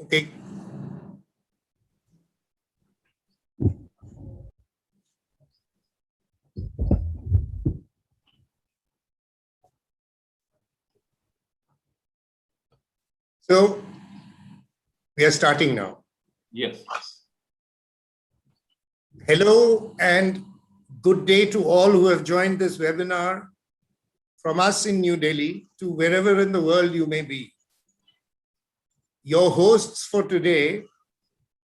Okay. So we are starting now. Yes. Hello and good day to all who have joined this webinar from us in New Delhi to wherever in the world you may be. Your hosts for today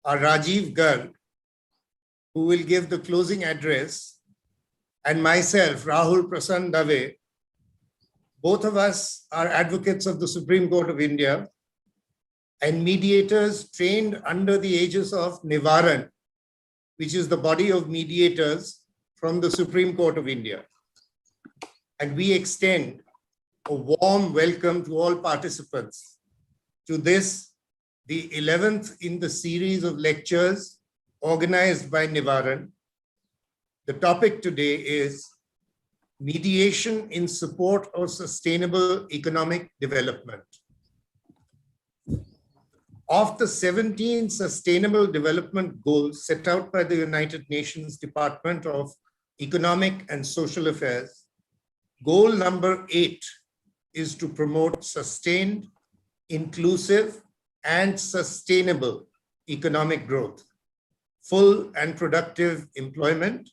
are Rajiv Garg, who will give the closing address, and myself, Rahul Prasann Dave. Both of us are advocates of the Supreme Court of India and mediators trained under the aegis of Nivaran, which is the body of mediators from the Supreme Court of India. And we extend a warm welcome to all participants to this, the 11th in the series of lectures organized by Nivaran. The topic today is mediation in support of sustainable economic development. Of the 17 Sustainable Development Goals set out by the United Nations Department of Economic and Social Affairs, goal number 8 is to promote sustained, inclusive, and sustainable economic growth, full and productive employment,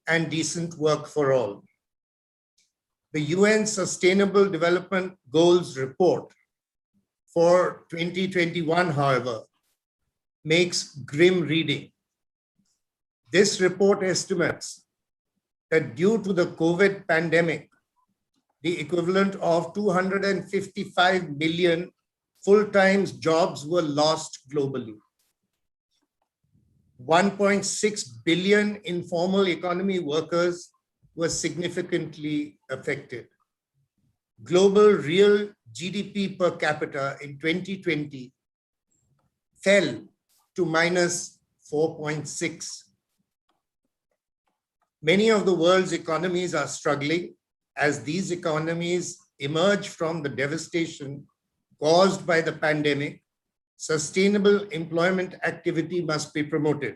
and decent work for all. The UN Sustainable Development Goals report for 2021, however, makes grim reading. This report estimates that due to the COVID pandemic, the equivalent of 255 million full-time jobs were lost globally. 1.6 billion informal economy workers were significantly affected. Global real GDP per capita in 2020 fell to minus 4.6. Many of the world's economies are struggling as these economies emerge from the devastation caused by the pandemic. Sustainable employment activity must be promoted.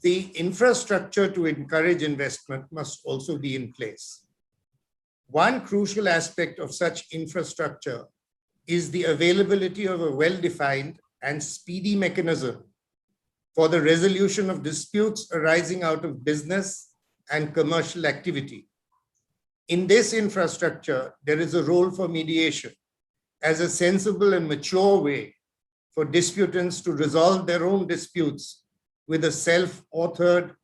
The infrastructure to encourage investment must also be in place. One crucial aspect of such infrastructure is the availability of a well-defined and speedy mechanism for the resolution of disputes arising out of business and commercial activity. In this infrastructure, there is a role for mediation as a sensible and mature way for disputants to resolve their own disputes with a self-authored,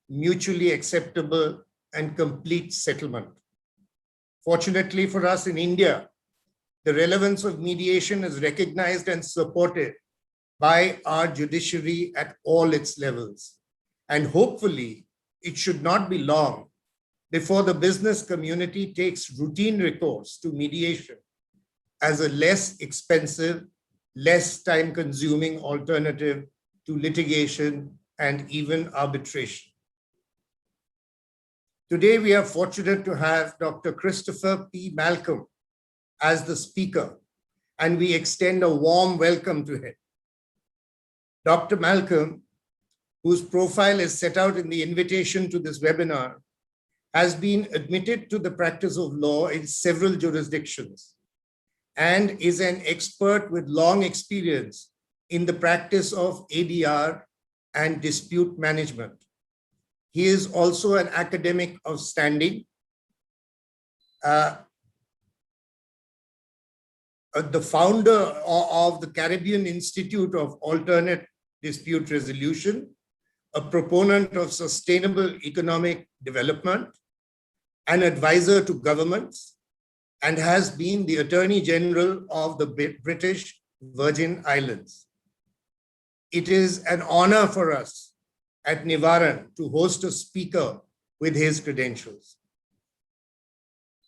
mutually acceptable, and complete settlement. Fortunately for us in India, the relevance of mediation is recognized and supported by our judiciary at all its levels. And hopefully, it should not be long before the business community takes routine recourse to mediation as a less expensive, less time-consuming alternative to litigation and even arbitration. Today, we are fortunate to have Dr. Christopher P. Malcolm as the speaker, and we extend a warm welcome to him. Dr. Malcolm, whose profile is set out in the invitation to this webinar, has been admitted to the practice of law in several jurisdictions and is an expert with long experience in the practice of ADR and dispute management. He is also an academic of standing. The founder of the Caribbean Institute of Alternate Dispute Resolution, a proponent of sustainable economic development, an advisor to governments, and has been the Attorney General of the British Virgin Islands. It is an honor for us at Nivaran to host a speaker with his credentials.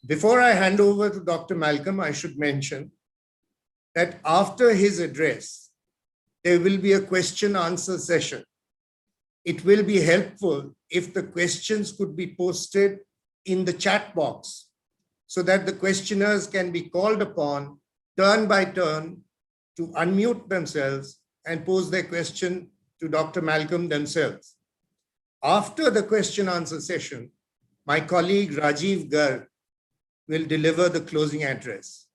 Before I hand over to Dr. Malcolm, I should mention that after his address, there will be a question-answer session. It will be helpful if the questions could be posted in the chat box so that the questioners can be called upon turn by turn to unmute themselves and pose their question to Dr. Malcolm themselves. After the question answer session, my colleague Rajiv Garg will deliver the closing address.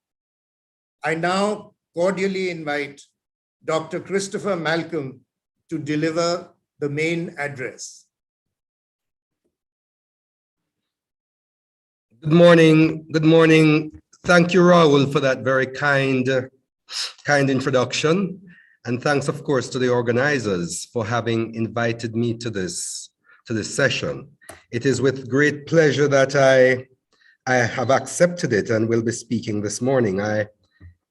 I now cordially invite Dr. Christopher Malcolm to deliver the main address. Good morning. Good morning. Thank you, Rahul, for that very kind introduction. And thanks, of course, to the organizers for having invited me to this session. It is with great pleasure that I have accepted it and will be speaking this morning. I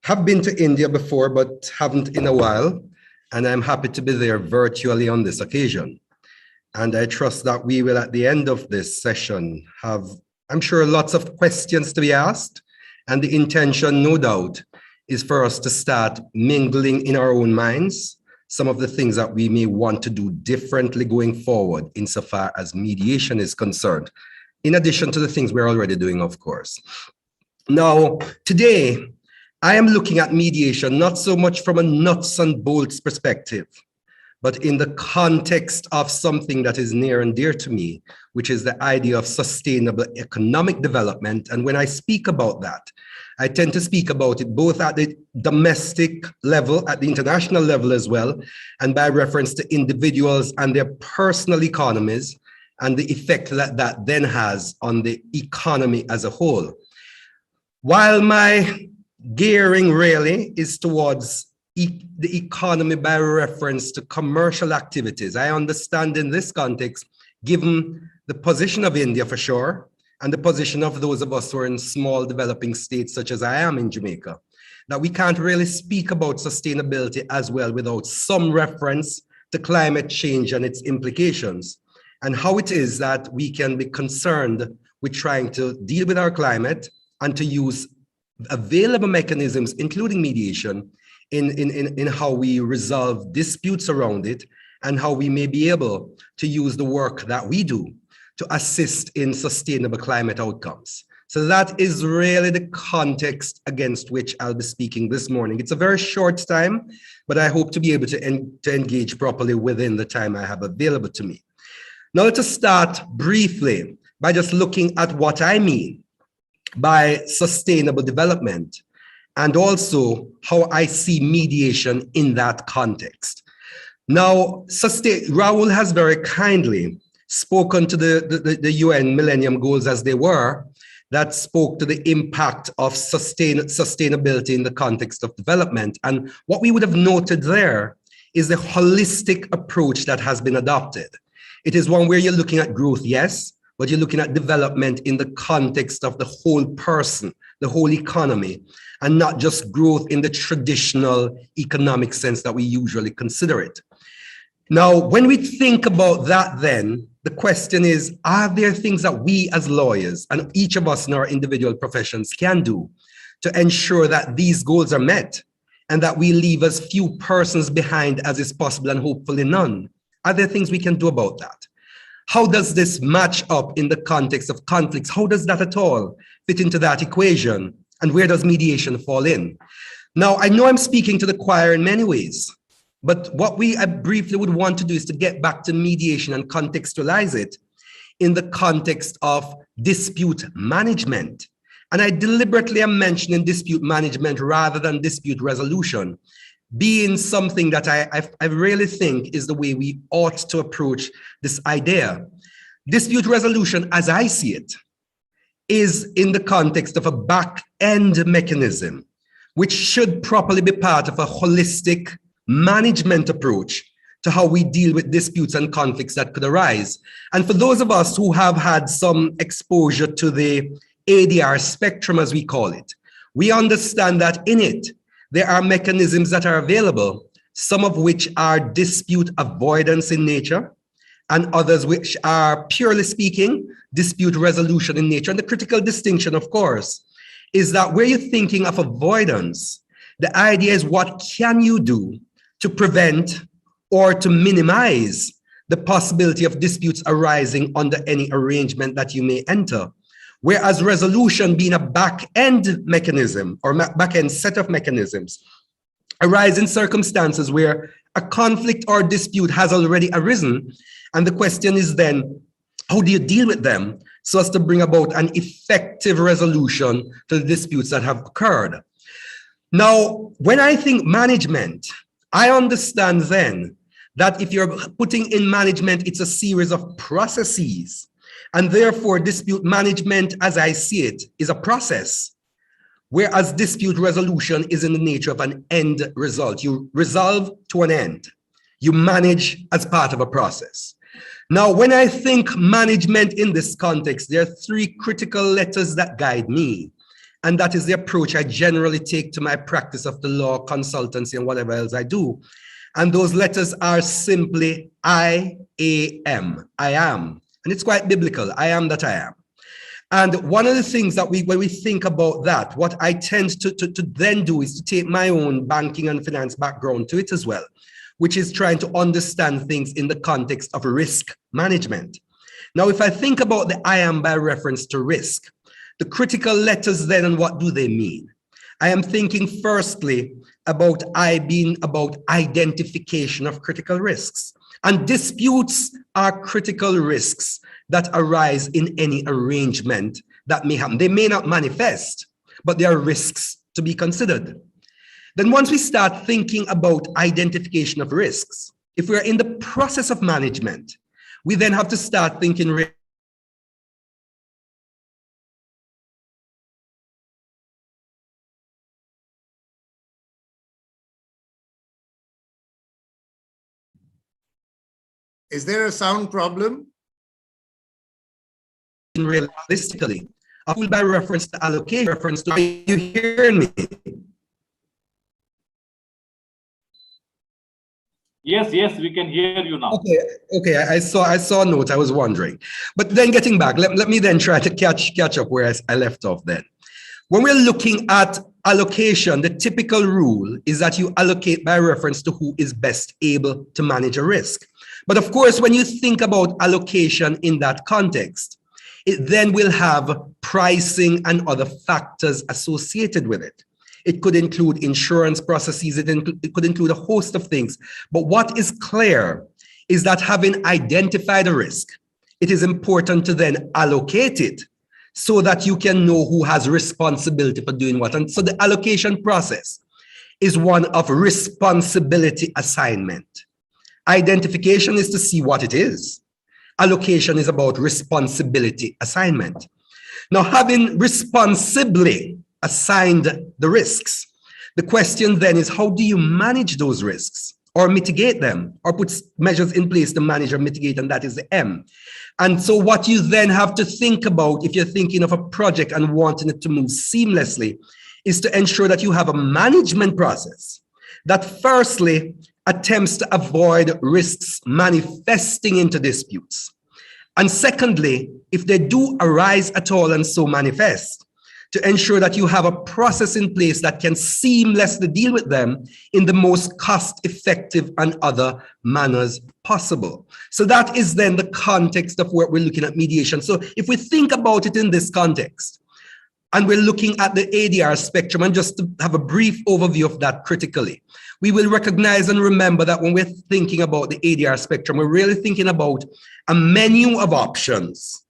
have been to India before, but haven't in a while, and I'm happy to be there virtually on this occasion. And I trust that we will, at the end of this session, have, I'm sure, lots of questions to be asked, and the intention, no doubt, is for us to start mingling in our own minds some of the things that we may want to do differently going forward insofar as mediation is concerned, in addition to the things we're already doing, of course. Now, today, I am looking at mediation not so much from a nuts and bolts perspective, but in the context of something that is near and dear to me, which is the idea of sustainable economic development. And when I speak about that, I tend to speak about it both at the domestic level, at the international level as well, and by reference to individuals and their personal economies and the effect that that then has on the economy as a whole. While my gearing really is towards the economy by reference to commercial activities, I understand in this context, given the position of India for sure, and the position of those of us who are in small developing states such as I am in Jamaica, that we can't really speak about sustainability as well without some reference to climate change and its implications, and how it is that we can be concerned with trying to deal with our climate and to use available mechanisms, including mediation, in how we resolve disputes around it, and how we may be able to use the work that we do to assist in sustainable climate outcomes. So that is really the context against which I'll be speaking this morning. It's a very short time, but I hope to be able to engage properly within the time I have available to me. Now let us start briefly by just looking at what I mean by sustainable development, and also how I see mediation in that context. Now, Rahul has very kindly spoken to the UN Millennium Goals as they were, that spoke to the impact of sustainability in the context of development. And what we would have noted there is the holistic approach that has been adopted. It is one where you're looking at growth, yes, but you're looking at development in the context of the whole person, the whole economy, and not just growth in the traditional economic sense that we usually consider it. Now, when we think about that, then the question is, are there things that we as lawyers and each of us in our individual professions can do to ensure that these goals are met and that we leave as few persons behind as is possible and hopefully none? Are there things we can do about that? How does this match up in the context of conflicts? How does that at all fit into that equation? And where does mediation fall in? Now, I know I'm speaking to the choir in many ways, but what I briefly would want to do is to get back to mediation and contextualize it in the context of dispute management. And I deliberately am mentioning dispute management rather than dispute resolution, being something that I really think is the way we ought to approach this idea. Dispute resolution, as I see it, is in the context of a back-end mechanism, which should properly be part of a holistic management approach to how we deal with disputes and conflicts that could arise. And for those of us who have had some exposure to the ADR spectrum, as we call it, we understand that in it, there are mechanisms that are available, some of which are dispute avoidance in nature, and others which are, purely speaking, dispute resolution in nature. And the critical distinction, of course, is that where you're thinking of avoidance, the idea is what can you do to prevent or to minimize the possibility of disputes arising under any arrangement that you may enter. Whereas resolution being a back-end mechanism or back-end set of mechanisms arise in circumstances where a conflict or dispute has already arisen. And the question is then, how do you deal with them so as to bring about an effective resolution to the disputes that have occurred? Now, when I think management, I understand then that if you're putting in management, it's a series of processes. And therefore, dispute management, as I see it, is a process. Whereas dispute resolution is in the nature of an end result. You resolve to an end. You manage as part of a process. Now, when I think management in this context, there are three critical letters that guide me. And that is the approach I generally take to my practice of the law, consultancy, and whatever else I do. And those letters are simply I am. I am. And it's quite biblical. I am that I am. And one of the things that when we think about that, what I tend to then do is to take my own banking and finance background to it as well, which is trying to understand things in the context of risk management. Now, if I think about the I am by reference to risk, the critical letters then, and what do they mean? I am thinking firstly about I being about identification of critical risks. And disputes are critical risks that arise in any arrangement that may happen. They may not manifest, but they are risks to be considered. Then once we start thinking about identification of risks, if we're in the process of management, we then have to start thinking Is there a sound problem? realistically. By reference to allocation, reference to, are you hearing me? Yes, we can hear you now. Okay. I saw a note. I was wondering, but then getting back, let me then try to catch up where I left off. Then, when we're looking at allocation, the typical rule is that you allocate by reference to who is best able to manage a risk. But of course, when you think about allocation in that context, it then will have pricing and other factors associated with it. It could include insurance processes, it could include a host of things. But what is clear is that having identified a risk, it is important to then allocate it so that you can know who has responsibility for doing what. And so the allocation process is one of responsibility assignment. Identification is to see what it is. Allocation is about responsibility assignment. Now, having responsibly assigned the risks, the question then is, how do you manage those risks or mitigate them or put measures in place to manage or mitigate? And that is the M. And so what you then have to think about if you're thinking of a project and wanting it to move seamlessly is to ensure that you have a management process that firstly attempts to avoid risks manifesting into disputes. And secondly, if they do arise at all and so manifest, to ensure that you have a process in place that can seamlessly deal with them in the most cost-effective and other manners possible. So that is then the context of what we're looking at mediation. So if we think about it in this context, and we're looking at the ADR spectrum, and just to have a brief overview of that critically, we will recognize and remember that when we're thinking about the ADR spectrum, we're really thinking about a menu of options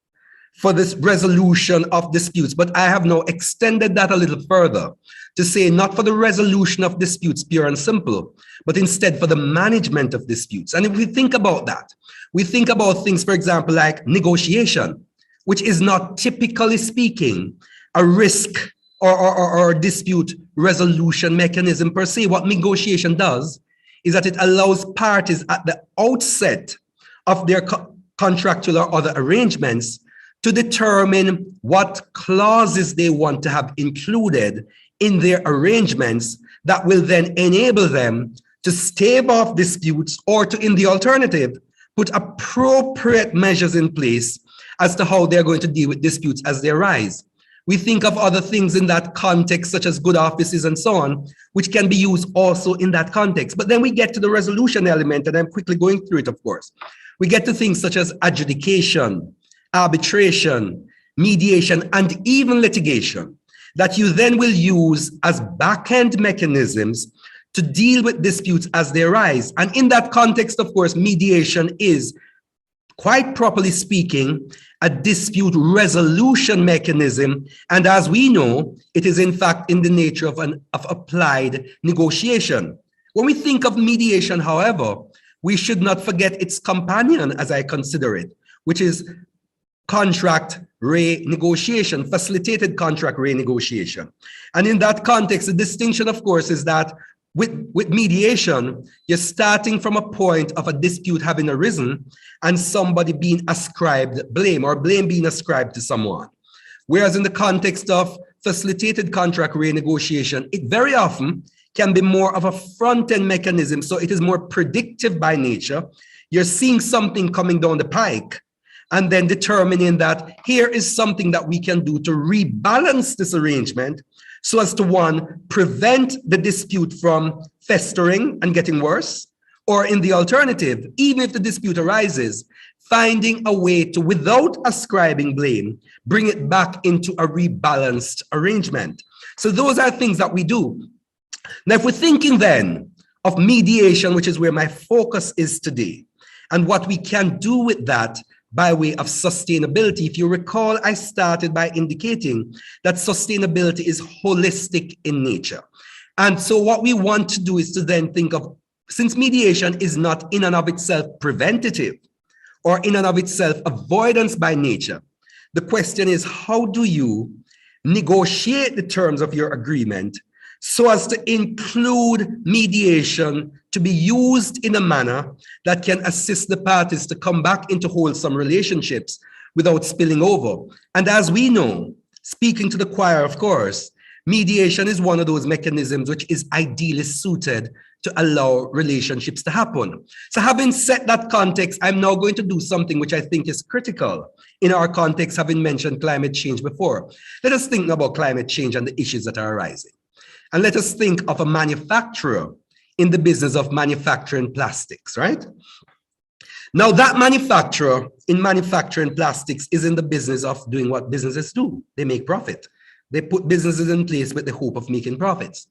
for this resolution of disputes. But I have now extended that a little further to say not for the resolution of disputes, pure and simple, but instead for the management of disputes. And if we think about that, we think about things, for example, like negotiation, which is not typically speaking a risk or dispute resolution mechanism per se. What negotiation does is that it allows parties at the outset of their contractual or other arrangements to determine what clauses they want to have included in their arrangements that will then enable them to stave off disputes or to, in the alternative, put appropriate measures in place as to how they're going to deal with disputes as they arise. We think of other things in that context, such as good offices and so on, which can be used also in that context. But then we get to the resolution element, and I'm quickly going through it, of course. We get to things such as adjudication, arbitration, mediation, and even litigation that you then will use as back-end mechanisms to deal with disputes as they arise. And in that context, of course, mediation is, quite properly speaking, a dispute resolution mechanism. And as we know, it is in fact in the nature of applied negotiation. When we think of mediation, however, we should not forget its companion, as I consider it, which is contract renegotiation, facilitated contract renegotiation. And in that context, the distinction, of course, is that with mediation, you're starting from a point of a dispute having arisen and somebody being ascribed blame or blame being ascribed to someone. Whereas in the context of facilitated contract renegotiation, it very often can be more of a front-end mechanism. So it is more predictive by nature. You're seeing something coming down the pike and then determining that here is something that we can do to rebalance this arrangement so as to, one, prevent the dispute from festering and getting worse, or in the alternative, even if the dispute arises, finding a way to, without ascribing blame, bring it back into a rebalanced arrangement. So those are things that we do. Now, if we're thinking then of mediation, which is where my focus is today, and what we can do with that by way of sustainability. If you recall, I started by indicating that sustainability is holistic in nature. And so what we want to do is to then think of, since mediation is not in and of itself preventative or in and of itself avoidance by nature, the question is, how do you negotiate the terms of your agreement so as to include mediation to be used in a manner that can assist the parties to come back into wholesome relationships without spilling over. And as we know, speaking to the choir, of course, mediation is one of those mechanisms which is ideally suited to allow relationships to happen. So having set that context, I'm now going to do something which I think is critical in our context, having mentioned climate change before. Let us think about climate change and the issues that are arising. And let us think of a manufacturer in the business of manufacturing plastics, right? Now that manufacturer in manufacturing plastics is in the business of doing what businesses do. They make profit. They put businesses in place with the hope of making profits.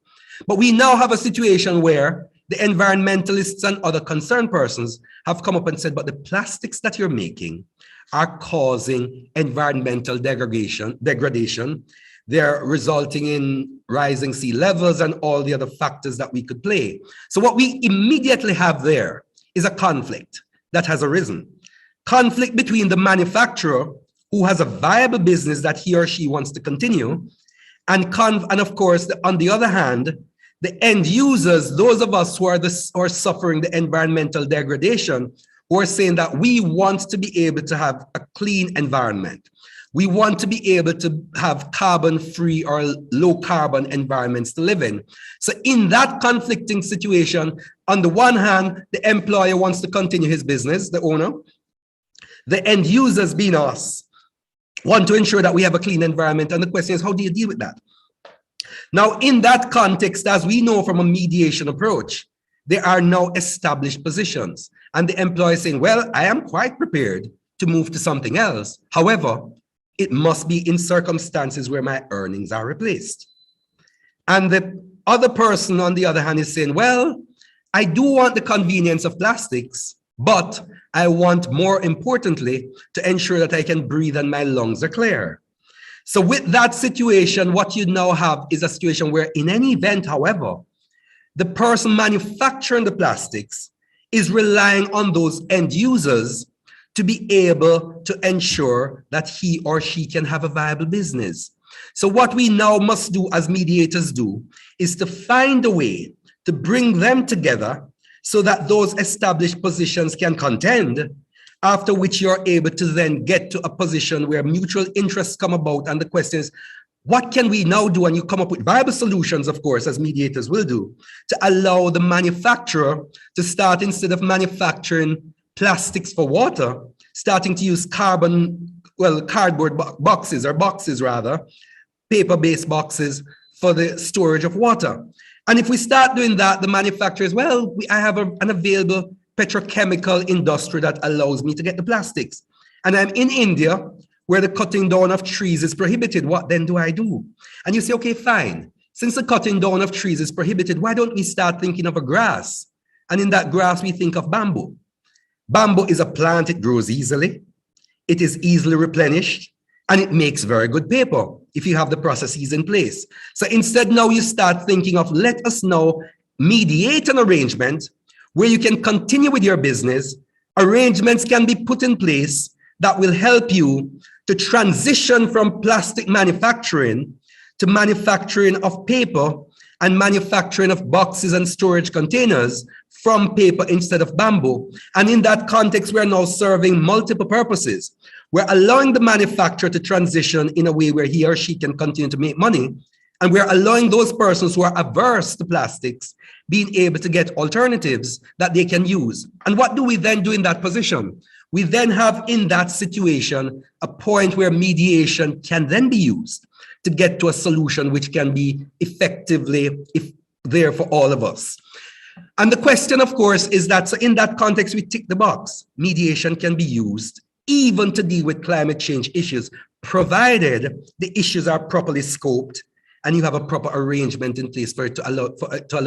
But we now have a situation where the environmentalists and other concerned persons have come up and said, but the plastics that you're making are causing environmental degradation. They're resulting in rising sea levels and all the other factors that we could play. So what we immediately have there is a conflict that has arisen. Conflict between the manufacturer, who has a viable business that he or she wants to continue, and of course, on the other hand, the end users, those of us who are suffering the environmental degradation, who are saying that we want to be able to have a clean environment. We want to be able to have carbon-free or low-carbon environments to live in. So in that conflicting situation, on the one hand, the employer wants to continue his business, the owner. The end users, being us, want to ensure that we have a clean environment. And the question is, how do you deal with that? Now, in that context, as we know from a mediation approach, there are now established positions. And the employer is saying, well, I am quite prepared to move to something else. However, it must be in circumstances where my earnings are replaced. And the other person, on the other hand, is saying, well, I do want the convenience of plastics, but I want, more importantly, to ensure that I can breathe and my lungs are clear. So with that situation, what you now have is a situation where, in any event, however, the person manufacturing the plastics is relying on those end users to be able to ensure that he or she can have a viable business. So what we now must do, as mediators do, is to find a way to bring them together so that those established positions can contend, after which you're able to then get to a position where mutual interests come about. And the question is, what can we now do? And you come up with viable solutions, of course, as mediators will do, to allow the manufacturer to start, instead of manufacturing plastics for water, starting to use cardboard boxes, or boxes rather, paper-based boxes for the storage of water. And if we start doing that, the manufacturers, well, I have an available petrochemical industry that allows me to get the plastics. And I'm in India, where the cutting down of trees is prohibited. What then do I do? And you say, okay, fine. Since the cutting down of trees is prohibited, why don't we start thinking of a grass? And in that grass, we think of bamboo. Bamboo is a plant, it grows easily, it is easily replenished, and it makes very good paper if you have the processes in place. So instead, now you start thinking of, let us now mediate an arrangement where you can continue with your business. Arrangements can be put in place that will help you to transition from plastic manufacturing to manufacturing of paper and manufacturing of boxes and storage containers from paper instead of bamboo. And in that context, we're now serving multiple purposes. We're allowing the manufacturer to transition in a way where he or she can continue to make money. And we're allowing those persons who are averse to plastics being able to get alternatives that they can use. And what do we then do in that position? We then have in that situation a point where mediation can then be used to get to a solution which can be effectively there for all of us. And the question, of course, is that so in that context, we tick the box. Mediation can be used even to deal with climate change issues, provided the issues are properly scoped and you have a proper arrangement in place for it to allow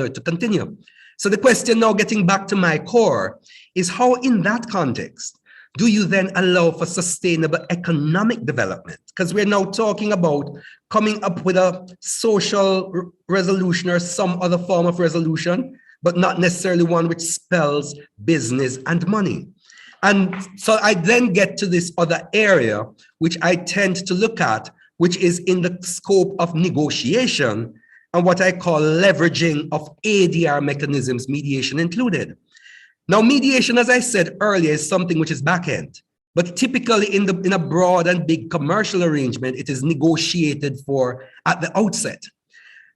it to continue. So the question now, getting back to my core, is how in that context do you then allow for sustainable economic development? Because we're now talking about coming up with a social resolution or some other form of resolution, but not necessarily one which spells business and money. And so I then get to this other area, which I tend to look at, which is in the scope of negotiation and what I call leveraging of ADR mechanisms, mediation included. Now, mediation, as I said earlier, is something which is back-end, but typically in a broad and big commercial arrangement, it is negotiated for at the outset.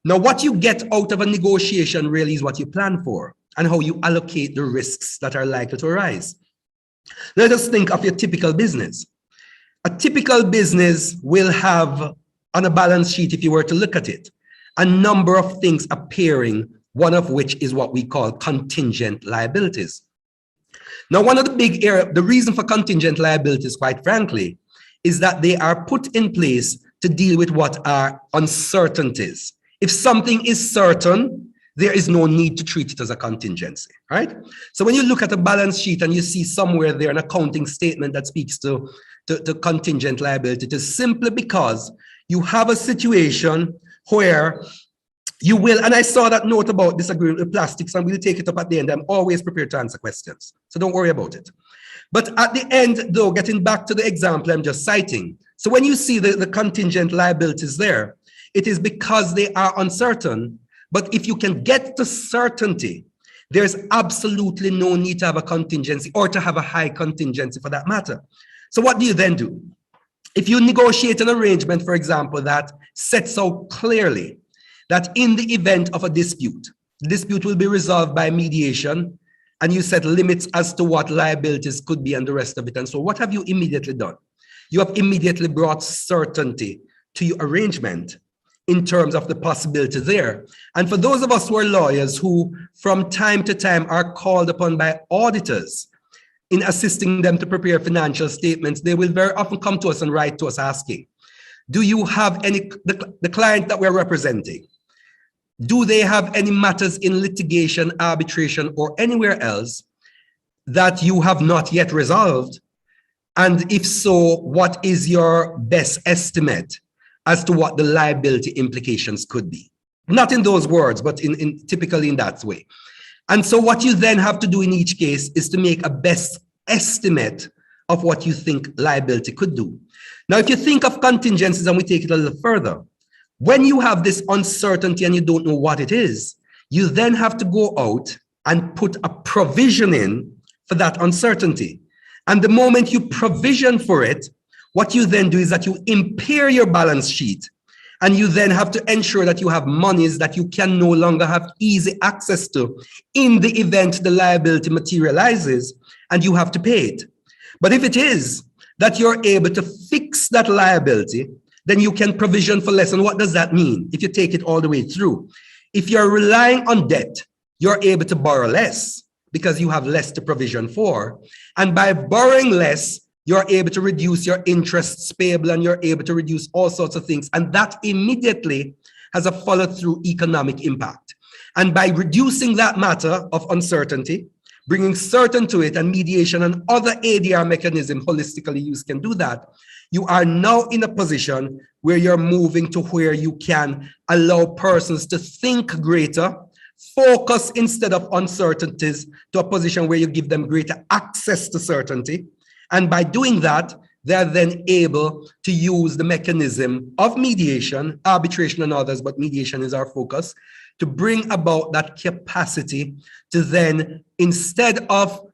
Now, what you get out of a negotiation really is what you plan for and how you allocate the risks that are likely to arise. Let us think of your typical business. A typical business will have on a balance sheet, if you were to look at it, a number of things appearing, one of which is what we call contingent liabilities. Now, one of the big areas, the reason for contingent liabilities, quite frankly, is that they are put in place to deal with what are uncertainties. If something is certain, there is no need to treat it as a contingency, right? So when you look at a balance sheet and you see somewhere there an accounting statement that speaks to contingent liability, it is simply because you have a situation where you will, and I saw that note about disagreement with plastics, and we'll take it up at the end. I'm always prepared to answer questions, so don't worry about it. But at the end, though, getting back to the example I'm just citing, so when you see the contingent liabilities there, it is because they are uncertain. But if you can get to certainty, there's absolutely no need to have a contingency or to have a high contingency for that matter. So what do you then do? If you negotiate an arrangement, for example, that sets out clearly that in the event of a dispute, the dispute will be resolved by mediation, and you set limits as to what liabilities could be and the rest of it. And so what have you immediately done? You have immediately brought certainty to your arrangement in terms of the possibility there. And for those of us who are lawyers who from time to time are called upon by auditors in assisting them to prepare financial statements, they will very often come to us and write to us asking, do you have any, the client that we're representing, do they have any matters in litigation, arbitration, or anywhere else that you have not yet resolved? And if so, what is your best estimate as to what the liability implications could be? Not in those words, but typically in that way. And so what you then have to do in each case is to make a best estimate of what you think liability could do. Now, if you think of contingencies, and we take it a little further, when you have this uncertainty and you don't know what it is, you then have to go out and put a provision in for that uncertainty. And the moment you provision for it, what you then do is that you impair your balance sheet, and you then have to ensure that you have monies that you can no longer have easy access to in the event the liability materializes and you have to pay it. But if it is that you're able to fix that liability, then you can provision for less. And what does that mean if you take it all the way through? If you're relying on debt, you're able to borrow less because you have less to provision for. And by borrowing less, you're able to reduce your interests payable, and you're able to reduce all sorts of things. And that immediately has a follow-through economic impact. And by reducing that matter of uncertainty, bringing certain to it, and mediation and other ADR mechanism holistically used can do that, you are now in a position where you're moving to where you can allow persons to think greater, focus instead of uncertainties, to a position where you give them greater access to certainty. And by doing that, they're then able to use the mechanism of mediation, arbitration and others, but mediation is our focus, to bring about that capacity to then, instead of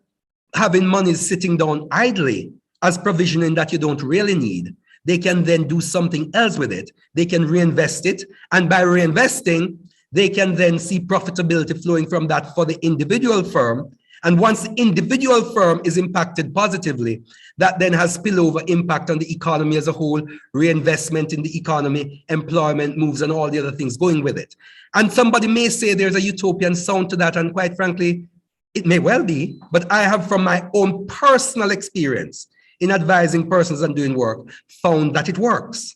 having money sitting down idly as provisioning that you don't really need, they can then do something else with it. They can reinvest it. And by reinvesting, they can then see profitability flowing from that for the individual firm. And once the individual firm is impacted positively, that then has spillover impact on the economy as a whole, reinvestment in the economy, employment moves, and all the other things going with it. And somebody may say there's a utopian sound to that, and quite frankly, it may well be, but I have, from my own personal experience in advising persons and doing work, found that it works.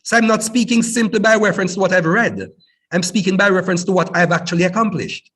So I'm not speaking simply by reference to what I've read. I'm speaking by reference to what I've actually accomplished.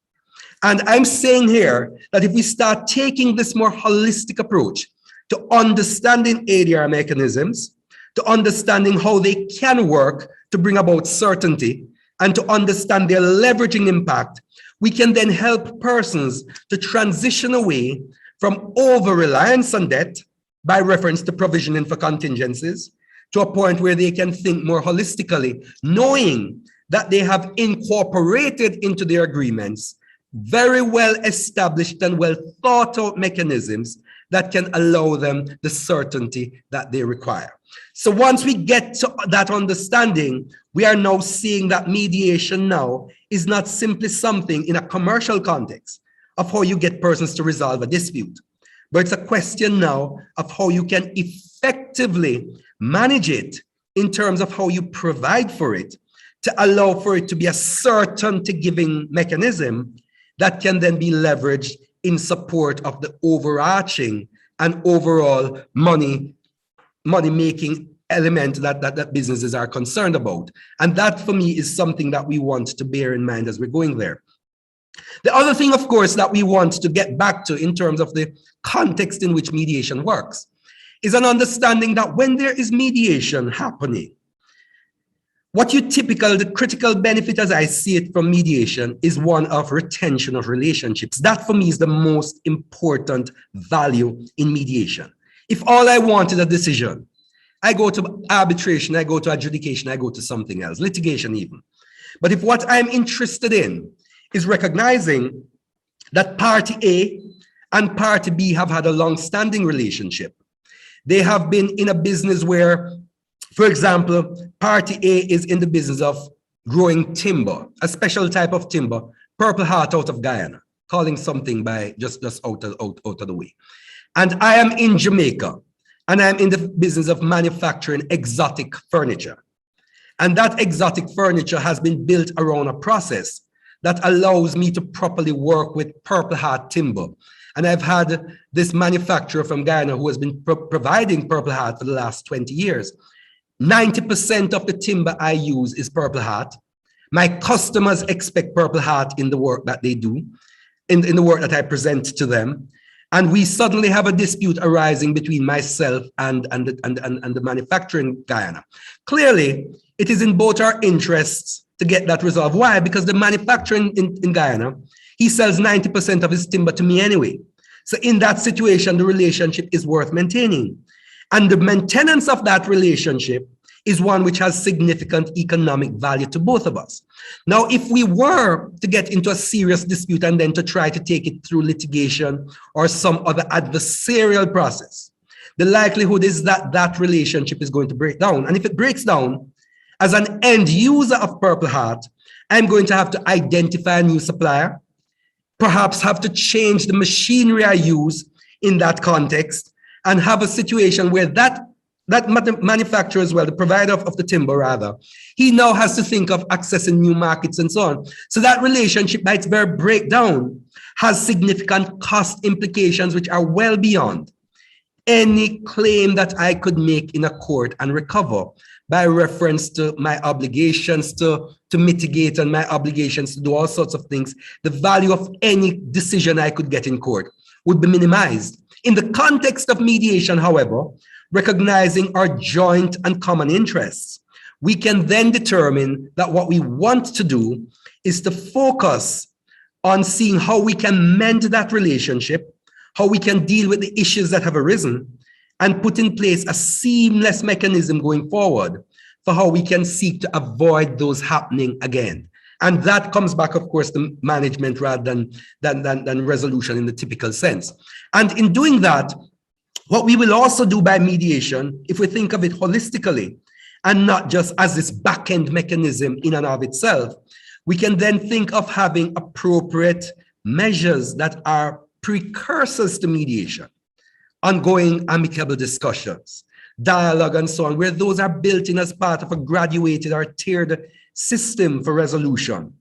And I'm saying here that if we start taking this more holistic approach to understanding ADR mechanisms, to understanding how they can work to bring about certainty, and to understand their leveraging impact, we can then help persons to transition away from over-reliance on debt by reference to provisioning for contingencies, to a point where they can think more holistically, knowing that they have incorporated into their agreements very well established and well thought out mechanisms that can allow them the certainty that they require. So once we get to that understanding, we are now seeing that mediation now is not simply something in a commercial context of how you get persons to resolve a dispute, but it's a question now of how you can effectively manage it in terms of how you provide for it to allow for it to be a certainty-giving mechanism that can then be leveraged in support of the overarching and overall money-making element that businesses are concerned about. And that, for me, is something that we want to bear in mind as we're going there. The other thing, of course, that we want to get back to in terms of the context in which mediation works is an understanding that when there is mediation happening, the critical benefit as I see it from mediation is one of retention of relationships. That for me is the most important value in mediation. If all I want is a decision, I go to arbitration, I go to adjudication, I go to something else, litigation even. But if what I'm interested in is recognizing that party A and party B have had a long-standing relationship, they have been in a business where, for example, party A is in the business of growing timber, a special type of timber, Purple Heart out of Guyana, calling something by just out of the way. And I am in Jamaica, and I'm in the business of manufacturing exotic furniture. And that exotic furniture has been built around a process that allows me to properly work with Purple Heart timber. And I've had this manufacturer from Guyana who has been providing Purple Heart for the last 20 years. 90% of the timber I use is Purple Heart. My customers expect Purple Heart in the work that they do, in the work that I present to them. And we suddenly have a dispute arising between myself and the manufacturer in Guyana. Clearly, it is in both our interests to get that resolved. Why? Because the manufacturer in Guyana, he sells 90% of his timber to me anyway. So in that situation, the relationship is worth maintaining. And the maintenance of that relationship is one which has significant economic value to both of us. Now, if we were to get into a serious dispute and then to try to take it through litigation or some other adversarial process, the likelihood is that that relationship is going to break down. And if it breaks down, as an end user of Purple Heart, I'm going to have to identify a new supplier, perhaps have to change the machinery I use in that context, and have a situation where that manufacturer as well, the provider of the timber rather, he now has to think of accessing new markets and so on. So that relationship, by its very breakdown, has significant cost implications which are well beyond any claim that I could make in a court and recover by reference to my obligations to mitigate and my obligations to do all sorts of things, the value of any decision I could get in court would be minimized. In the context of mediation, however, recognizing our joint and common interests, we can then determine that what we want to do is to focus on seeing how we can mend that relationship, how we can deal with the issues that have arisen, and put in place a seamless mechanism going forward for how we can seek to avoid those happening again. And that comes back, of course, to management rather than resolution in the typical sense. And in doing that, what we will also do by mediation, if we think of it holistically, and not just as this back-end mechanism in and of itself, we can then think of having appropriate measures that are precursors to mediation, ongoing amicable discussions, dialogue, and so on, where those are built in as part of a graduated or tiered system for resolution,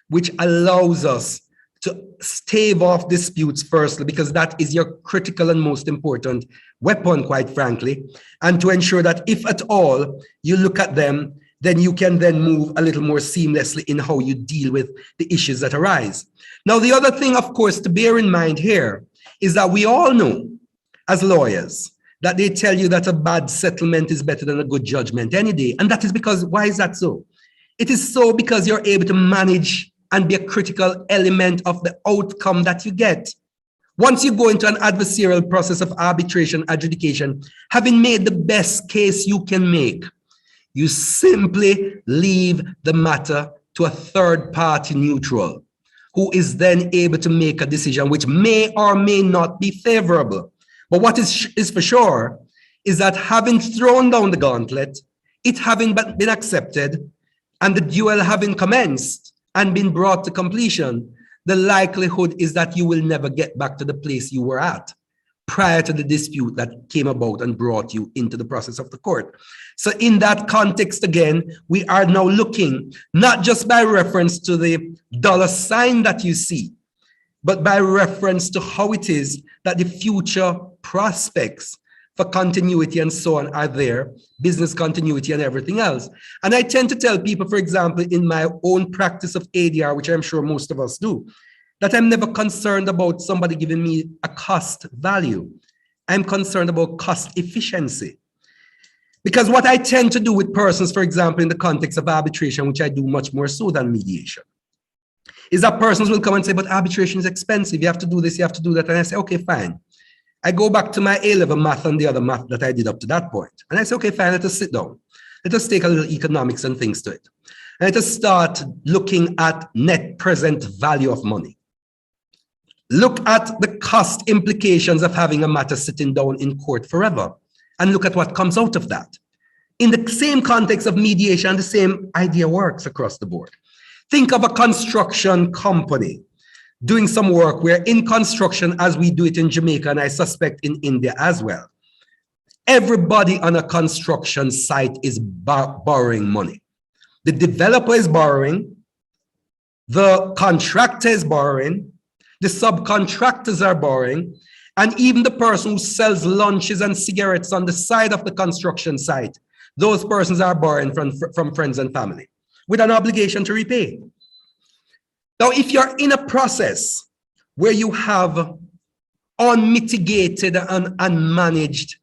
which allows us to stave off disputes firstly, because that is your critical and most important weapon, quite frankly, and to ensure that if at all you look at them, then you can then move a little more seamlessly in how you deal with the issues that arise. Now, the other thing, of course, to bear in mind here is that we all know as lawyers that they tell you that a bad settlement is better than a good judgment any day. And that is because, why is that so? It is so because you're able to manage and be a critical element of the outcome that you get. Once you go into an adversarial process of arbitration, adjudication, having made the best case you can make, you simply leave the matter to a third party neutral, who is then able to make a decision which may or may not be favorable. But what is for sure is that having thrown down the gauntlet, it having been accepted, and the duel having commenced and been brought to completion, the likelihood is that you will never get back to the place you were at prior to the dispute that came about and brought you into the process of the court. So in that context, again, we are now looking not just by reference to the dollar sign that you see, but by reference to how it is that the future prospects for continuity and so on are there, business continuity and everything else. And I tend to tell people, for example, in my own practice of ADR, which I'm sure most of us do, that I'm never concerned about somebody giving me a cost value. I'm concerned about cost efficiency. Because what I tend to do with persons, for example, in the context of arbitration, which I do much more so than mediation, is that persons will come and say, but arbitration is expensive. You have to do this, you have to do that. And I say, okay, fine. I go back to my A-level math and the other math that I did up to that point. And I say, okay, fine, let us sit down. Let us take a little economics and things to it. And let us start looking at net present value of money. Look at the cost implications of having a matter sitting down in court forever, and look at what comes out of that. In the same context of mediation, the same idea works across the board. Think of a construction company doing some work where in construction, as we do it in Jamaica, and I suspect in India as well, everybody on a construction site is borrowing money. The developer is borrowing, the contractor is borrowing, the subcontractors are borrowing, and even the person who sells lunches and cigarettes on the side of the construction site, those persons are borrowing from friends and family with an obligation to repay. Now, if you're in a process where you have unmitigated and unmanaged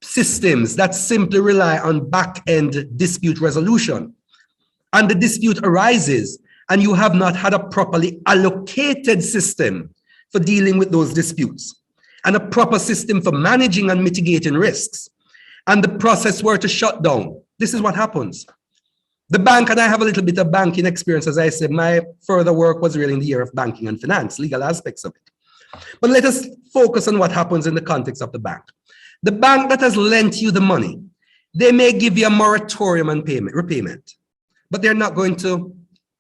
systems that simply rely on back-end dispute resolution, and the dispute arises, and you have not had a properly allocated system for dealing with those disputes, and a proper system for managing and mitigating risks, and the process were to shut down, this is what happens. The bank, and I have a little bit of banking experience, as I said, my further work was really in the area of banking and finance, legal aspects of it. But let us focus on what happens in the context of the bank. The bank that has lent you the money, they may give you a moratorium on repayment, but they're not going to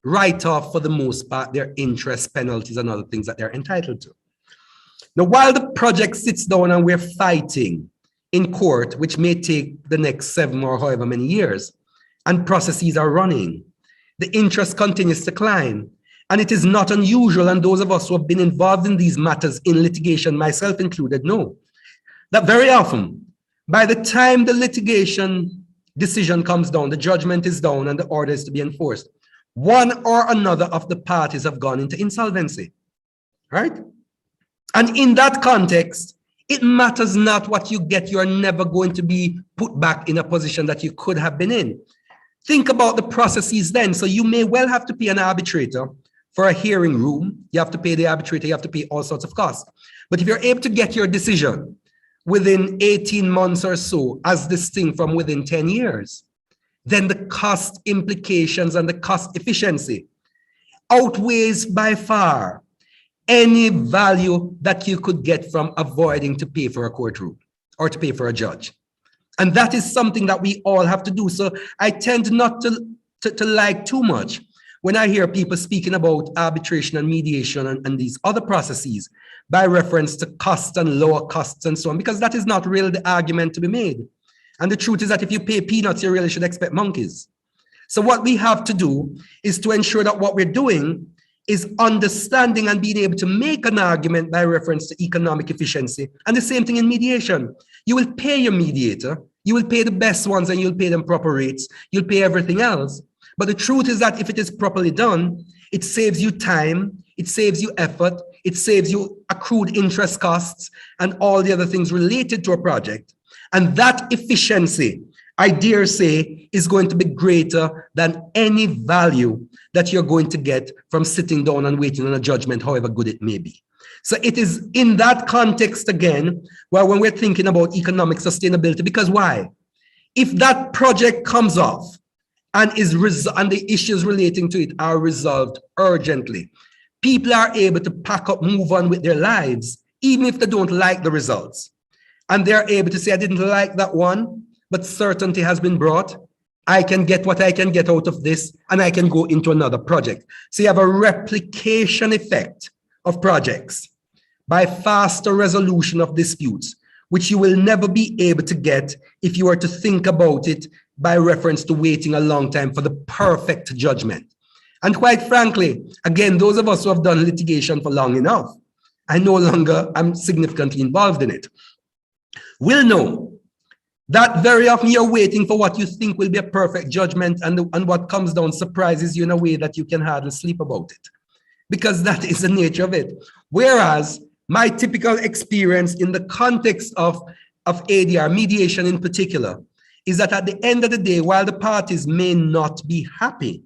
write off, for the most part, their interest, penalties, and other things that they're entitled to. Now, while the project sits down and we're fighting in court, which may take the next 7 or however many years, and processes are running, the interest continues to climb. And it is not unusual, and those of us who have been involved in these matters in litigation, myself included, know that very often, by the time the litigation decision comes down, the judgment is down, and the order is to be enforced, one or another of the parties have gone into insolvency, right? And in that context, it matters not what you get, you are never going to be put back in a position that you could have been in. Think about the processes then. So you may well have to pay an arbitrator for a hearing room. You have to pay the arbitrator, you have to pay all sorts of costs. But if you're able to get your decision within 18 months or so, as distinct from within 10 years, then the cost implications and the cost efficiency outweighs by far any value that you could get from avoiding to pay for a courtroom or to pay for a judge. And that is something that we all have to do. So I tend not to like too much when I hear people speaking about arbitration and mediation and these other processes by reference to cost and lower costs and so on, because that is not really the argument to be made. And the truth is that if you pay peanuts, you really should expect monkeys. So what we have to do is to ensure that what we're doing is understanding and being able to make an argument by reference to economic efficiency. And the same thing in mediation. You will pay your mediator, you will pay the best ones and you'll pay them proper rates, you'll pay everything else. But the truth is that if it is properly done, it saves you time, it saves you effort, it saves you accrued interest costs and all the other things related to a project. And that efficiency, I dare say, is going to be greater than any value that you're going to get from sitting down and waiting on a judgment, however good it may be. So it is in that context again, where when we're thinking about economic sustainability, because why? If that project comes off and the issues relating to it are resolved urgently, people are able to pack up, move on with their lives, even if they don't like the results. And they're able to say, I didn't like that one, but certainty has been brought. I can get what I can get out of this, and I can go into another project. So you have a replication effect of projects by faster resolution of disputes, which you will never be able to get if you were to think about it by reference to waiting a long time for the perfect judgment. And quite frankly, again, those of us who have done litigation for long enough, I no longer am significantly involved in it, will know that very often you're waiting for what you think will be a perfect judgment, and what comes down surprises you in a way that you can hardly sleep about it, because that is the nature of it. Whereas my typical experience in the context of ADR, mediation in particular, is that at the end of the day, while the parties may not be happy,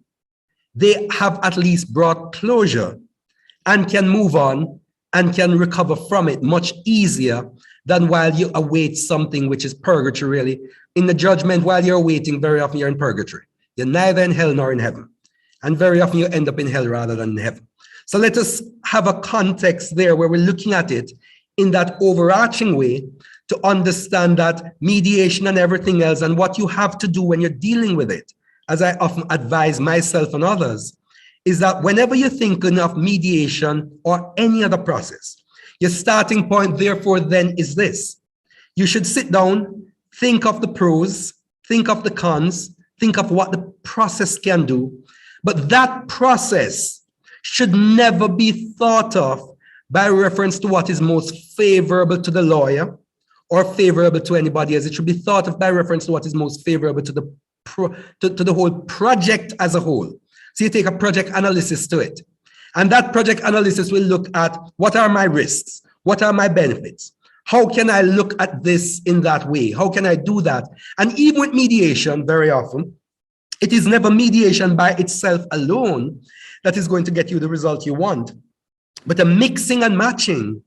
they have at least brought closure and can move on and can recover from it much easier than while you await something which is purgatory, really. In the judgment, while you're waiting, very often you're in purgatory. You're neither in hell nor in heaven. And very often you end up in hell rather than in heaven. So let us have a context there where we're looking at it in that overarching way to understand that mediation and everything else and what you have to do when you're dealing with it, as I often advise myself and others, is that whenever you're thinking of mediation or any other process, your starting point, therefore, then is this. You should sit down, think of the pros, think of the cons, think of what the process can do. But that process should never be thought of by reference to what is most favorable to the lawyer or favorable to anybody else. It should be thought of by reference to what is most favorable to the whole project as a whole. So you take a project analysis to it. And that project analysis will look at what are my risks? What are my benefits? How can I look at this in that way? How can I do that? And even with mediation, very often, it is never mediation by itself alone that is going to get you the result you want, but a mixing and matching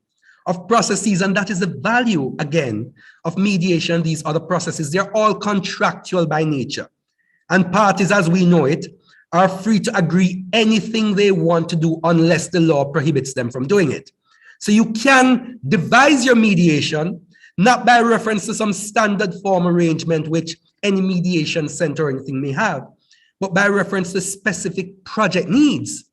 of processes. And that is the value, again, of mediation, these other processes. They're all contractual by nature. And parties, as we know it, are free to agree anything they want to do unless the law prohibits them from doing it. So you can devise your mediation, not by reference to some standard form arrangement which any mediation center or anything may have, but by reference to specific project needs,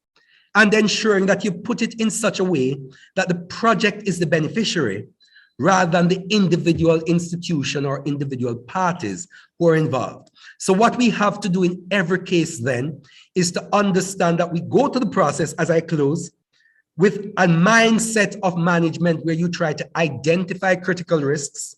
and ensuring that you put it in such a way that the project is the beneficiary rather than the individual institution or individual parties who are involved. So what we have to do in every case then is to understand that we go to the process, as I close, with a mindset of management where you try to identify critical risks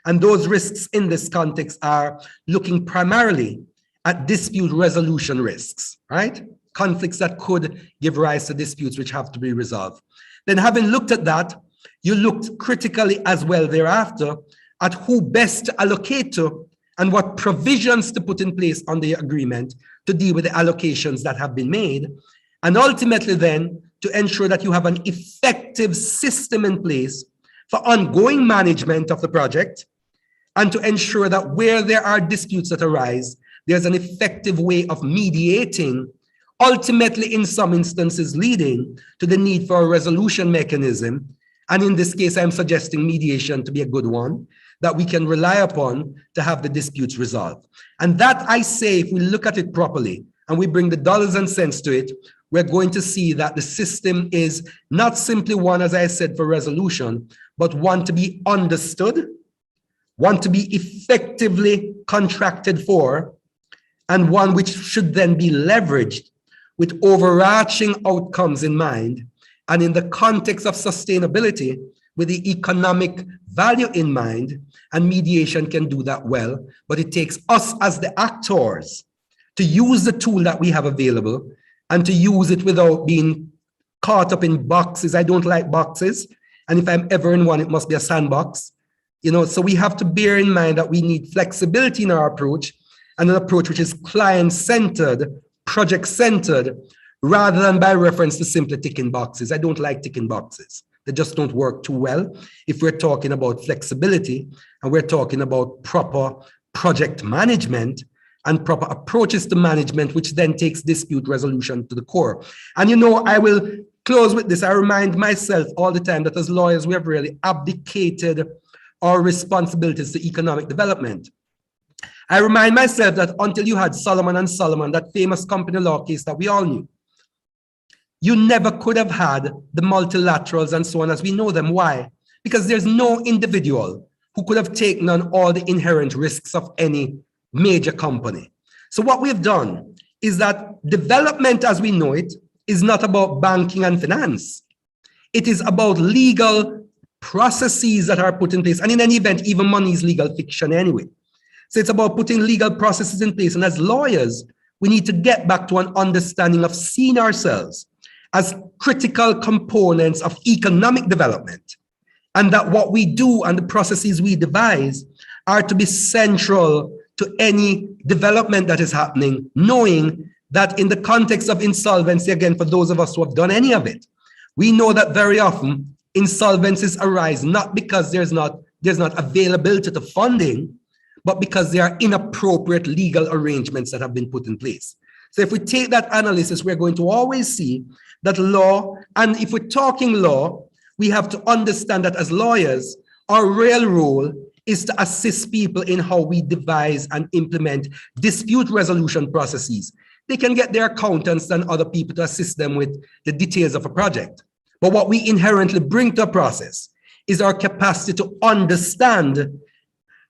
And those risks in this context are looking primarily at dispute resolution risks, right? Conflicts that could give rise to disputes which have to be resolved. Then having looked at that, you looked critically as well thereafter at who best to allocate to and what provisions to put in place on the agreement to deal with the allocations that have been made. And ultimately then to ensure that you have an effective system in place for ongoing management of the project and to ensure that where there are disputes that arise, there's an effective way of mediating, ultimately in some instances leading to the need for a resolution mechanism. And in this case, I'm suggesting mediation to be a good one that we can rely upon to have the disputes resolved. And that, I say, if we look at it properly and we bring the dollars and cents to it, we're going to see that the system is not simply one, as I said, for resolution, but one to be understood, one to be effectively contracted for, and one which should then be leveraged with overarching outcomes in mind, and in the context of sustainability, with the economic value in mind. And mediation can do that well, but it takes us as the actors to use the tool that we have available and to use it without being caught up in boxes. I don't like boxes, and if I'm ever in one, it must be a sandbox. So we have to bear in mind that we need flexibility in our approach, and an approach which is client-centered, project-centered, rather than by reference to simply ticking boxes. I don't like ticking boxes. They just don't work too well if we're talking about flexibility and we're talking about proper project management and proper approaches to management, which then takes dispute resolution to the core. And I will close with this. I remind myself all the time that as lawyers, we have really abdicated our responsibilities to economic development. I remind myself that until you had Solomon and Solomon, that famous company law case that we all knew, you never could have had the multilaterals and so on as we know them. Why? Because there's no individual who could have taken on all the inherent risks of any major company. So what we've done is that development as we know it is not about banking and finance. It is about legal processes that are put in place. And in any event, even money is legal fiction anyway. So it's about putting legal processes in place. And as lawyers, we need to get back to an understanding of seeing ourselves as critical components of economic development, and that what we do and the processes we devise are to be central to any development that is happening, knowing that in the context of insolvency, again, for those of us who have done any of it, we know that very often insolvencies arise not because there's not availability to funding, but because there are inappropriate legal arrangements that have been put in place. So if we take that analysis, we're going to always see that law, and if we're talking law, we have to understand that as lawyers, our real role is to assist people in how we devise and implement dispute resolution processes. They can get their accountants and other people to assist them with the details of a project. But what we inherently bring to a process is our capacity to understand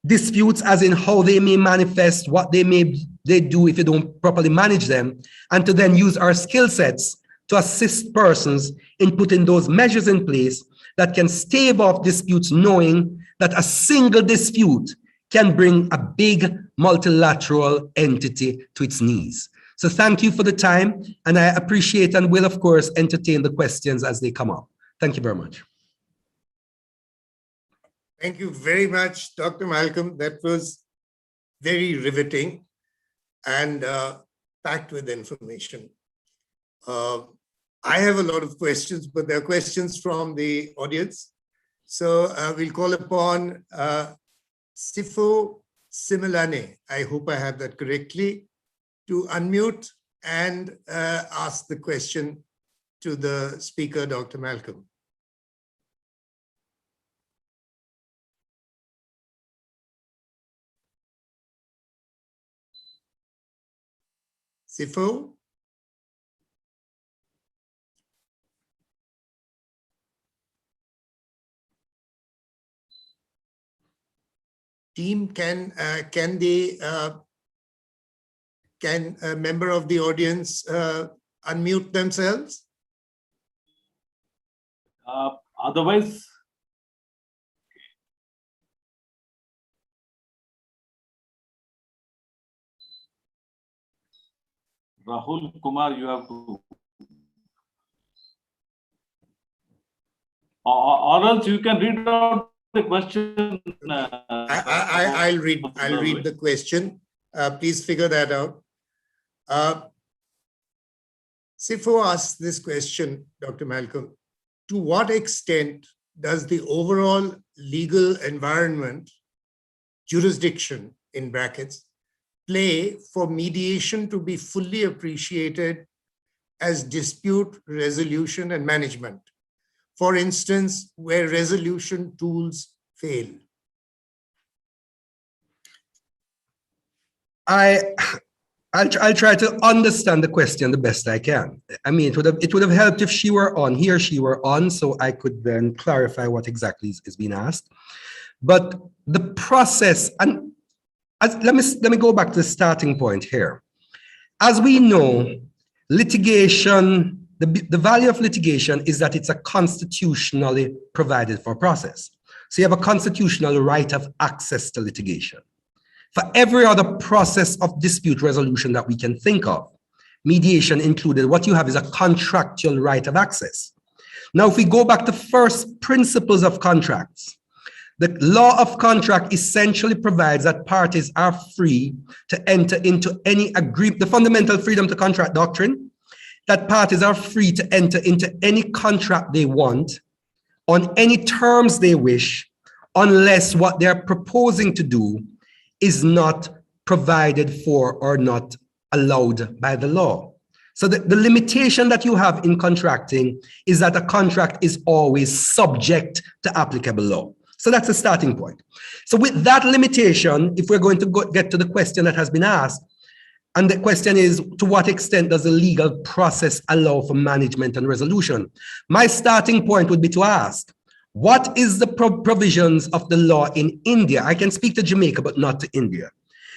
disputes as in how they may manifest, what they do if you don't properly manage them, and to then use our skill sets to assist persons in putting those measures in place that can stave off disputes, knowing that a single dispute can bring a big multilateral entity to its knees. So thank you for the time, and I appreciate and will, of course, entertain the questions as they come up. Thank you very much. Thank you very much, Dr. Malcolm. That was very riveting and packed with information. I have a lot of questions, but there are questions from the audience. So we'll call upon Sifo Similane, I hope I have that correctly, to unmute and ask the question to the speaker, Dr. Malcolm. Sifo? Team, can a member of the audience unmute themselves? Otherwise, Rahul Kumar, you have to. Or else you can read out the question. I'll read the question. Please figure that out. Sifo asked this question, Dr. Malcolm. To what extent does the overall legal environment, jurisdiction in brackets, play for mediation to be fully appreciated as dispute resolution and management? For instance, where resolution tools fail. I'll try to understand the question the best I can. I mean, it would have helped if she were on, he or she were on, so I could then clarify what exactly is being asked. But the process, and let me go back to the starting point here. As we know, litigation, the value of litigation is that it's a constitutionally provided for process. So you have a constitutional right of access to litigation. For every other process of dispute resolution that we can think of, mediation included, what you have is a contractual right of access. Now, if we go back to first principles of contracts, the law of contract essentially provides that parties are free to enter into any agreement, the fundamental freedom to contract doctrine, that parties are free to enter into any contract they want on any terms they wish, unless what they're proposing to do is not provided for or not allowed by the law. So the limitation that you have in contracting is that a contract is always subject to applicable law. So that's the starting point. So with that limitation, if we're going to get to the question that has been asked, and the question is, to what extent does the legal process allow for management and resolution? My starting point would be to ask, what is the provisions of the law in India? I can speak to Jamaica, but not to India.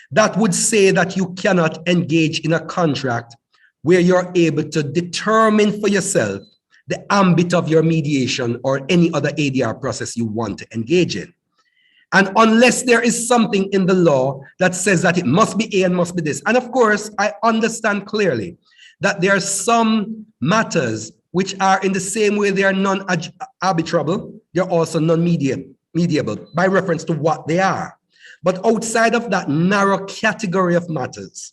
That would say that you cannot engage in a contract where you're able to determine for yourself the ambit of your mediation or any other ADR process you want to engage in. And unless there is something in the law that says that it must be A and must be this. And of course, I understand clearly that there are some matters which are in the same way they are non-arbitrable, they're also non-mediable by reference to what they are. But outside of that narrow category of matters,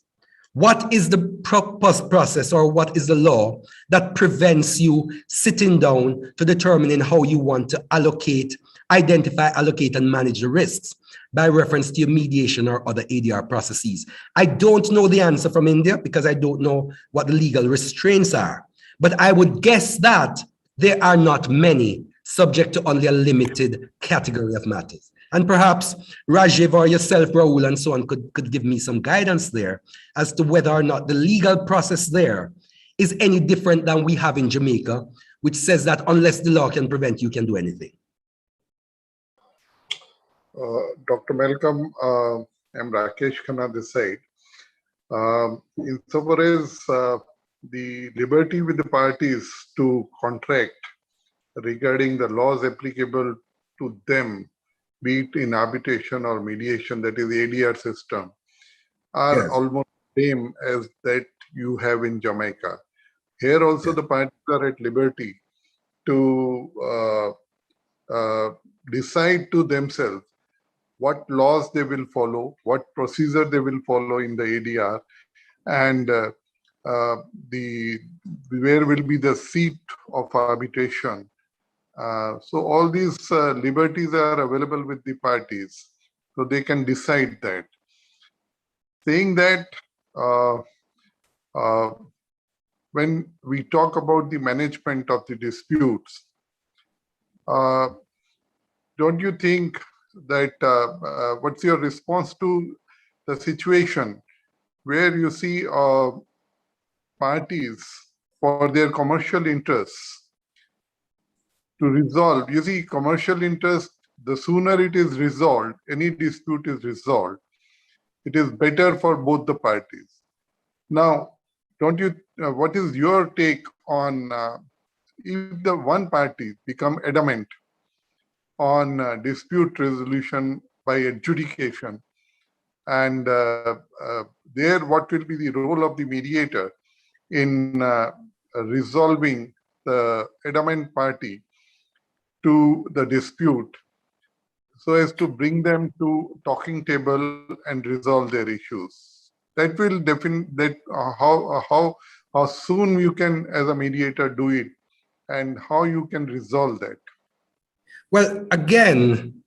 what is the process or what is the law that prevents you sitting down to determining how you want to allocate, identify, allocate, and manage the risks by reference to your mediation or other ADR processes? I don't know the answer from India because I don't know what the legal restraints are. But I would guess that there are not many, subject to only a limited category of matters. And perhaps Rajiv or yourself, Rahul, and so on could give me some guidance there as to whether or not the legal process there is any different than we have in Jamaica, which says that unless the law can prevent, you can do anything. Dr. Malcolm, I'm Rakesh Khanna this side. Insofar as the liberty with the parties to contract regarding the laws applicable to them, be it in arbitration or mediation, that is the ADR system, are Yes. almost same as that you have in Jamaica. Here also the parties are at liberty to decide to themselves what laws they will follow, what procedure they will follow in the ADR, and where will be the seat of arbitration. So all these liberties are available with the parties, so they can decide that. Saying that, when we talk about the management of the disputes, don't you think that, what's your response to the situation where you see parties for their commercial interests to resolve? You see, commercial interest, the sooner it is resolved, any dispute is resolved, it is better for both the parties. Now, don't you, what is your take on if the one party become adamant on dispute resolution by adjudication, and there what will be the role of the mediator in resolving the adamant party to the dispute, so as to bring them to talking table and resolve their issues. That will definitely how soon you can, as a mediator, do it, and how you can resolve that. Well, again,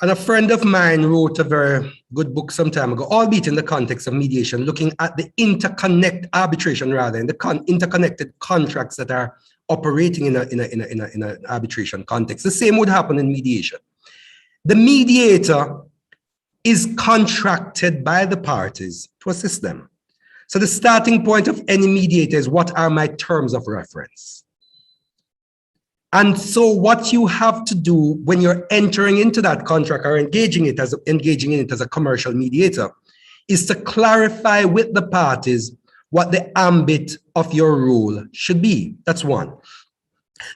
and a friend of mine wrote a very good book some time ago, albeit in the context of mediation, looking at the arbitration rather, and the interconnected contracts that are operating in an arbitration context. The same would happen in mediation. The mediator is contracted by the parties to assist them. So the starting point of any mediator is, what are my terms of reference? And so what you have to do when you're entering into that contract or engaging in it as a commercial mediator is to clarify with the parties what the ambit of your role should be. That's one.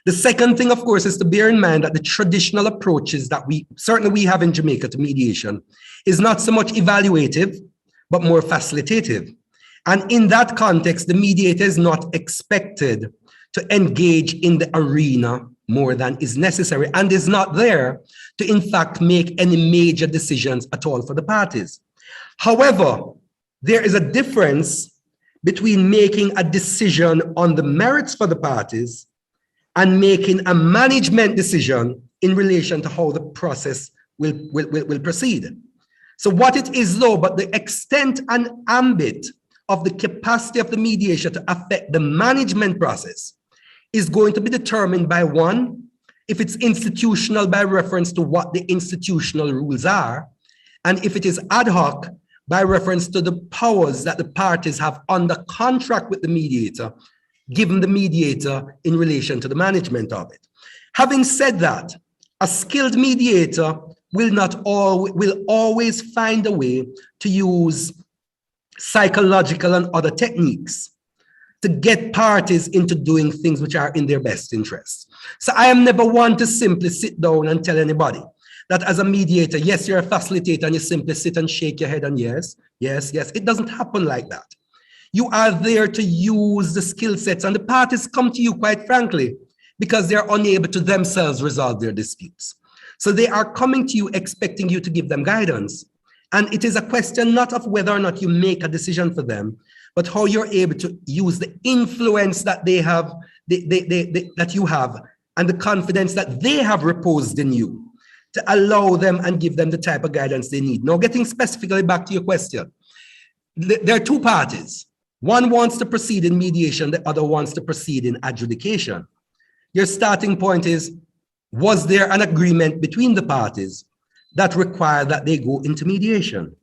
The second thing, of course, is to bear in mind that the traditional approaches that we have in Jamaica to mediation is not so much evaluative, but more facilitative. And in that context, the mediator is not expected to engage in the arena more than is necessary, and is not there to, in fact, make any major decisions at all for the parties. However, there is a difference between making a decision on the merits for the parties and making a management decision in relation to how the process will proceed. So what it is, though, but the extent and ambit of the capacity of the mediation to affect the management process is going to be determined by, one, if it's institutional by reference to what the institutional rules are, and if it is ad hoc by reference to the powers that the parties have under contract with the mediator, given the mediator in relation to the management of it. Having said that, a skilled mediator will always find a way to use psychological and other techniques to get parties into doing things which are in their best interest. So I am never one to simply sit down and tell anybody that as a mediator, yes, you're a facilitator and you simply sit and shake your head and yes, yes, yes. It doesn't happen like that. You are there to use the skill sets, and the parties come to you, quite frankly, because they're unable to themselves resolve their disputes. So they are coming to you expecting you to give them guidance. And it is a question not of whether or not you make a decision for them, but how you're able to use the influence that they have, that you have, and the confidence that they have reposed in you to allow them and give them the type of guidance they need. Now, getting specifically back to your question, there are two parties. One wants to proceed in mediation, the other wants to proceed in adjudication. Your starting point is, was there an agreement between the parties that required that they go into mediation?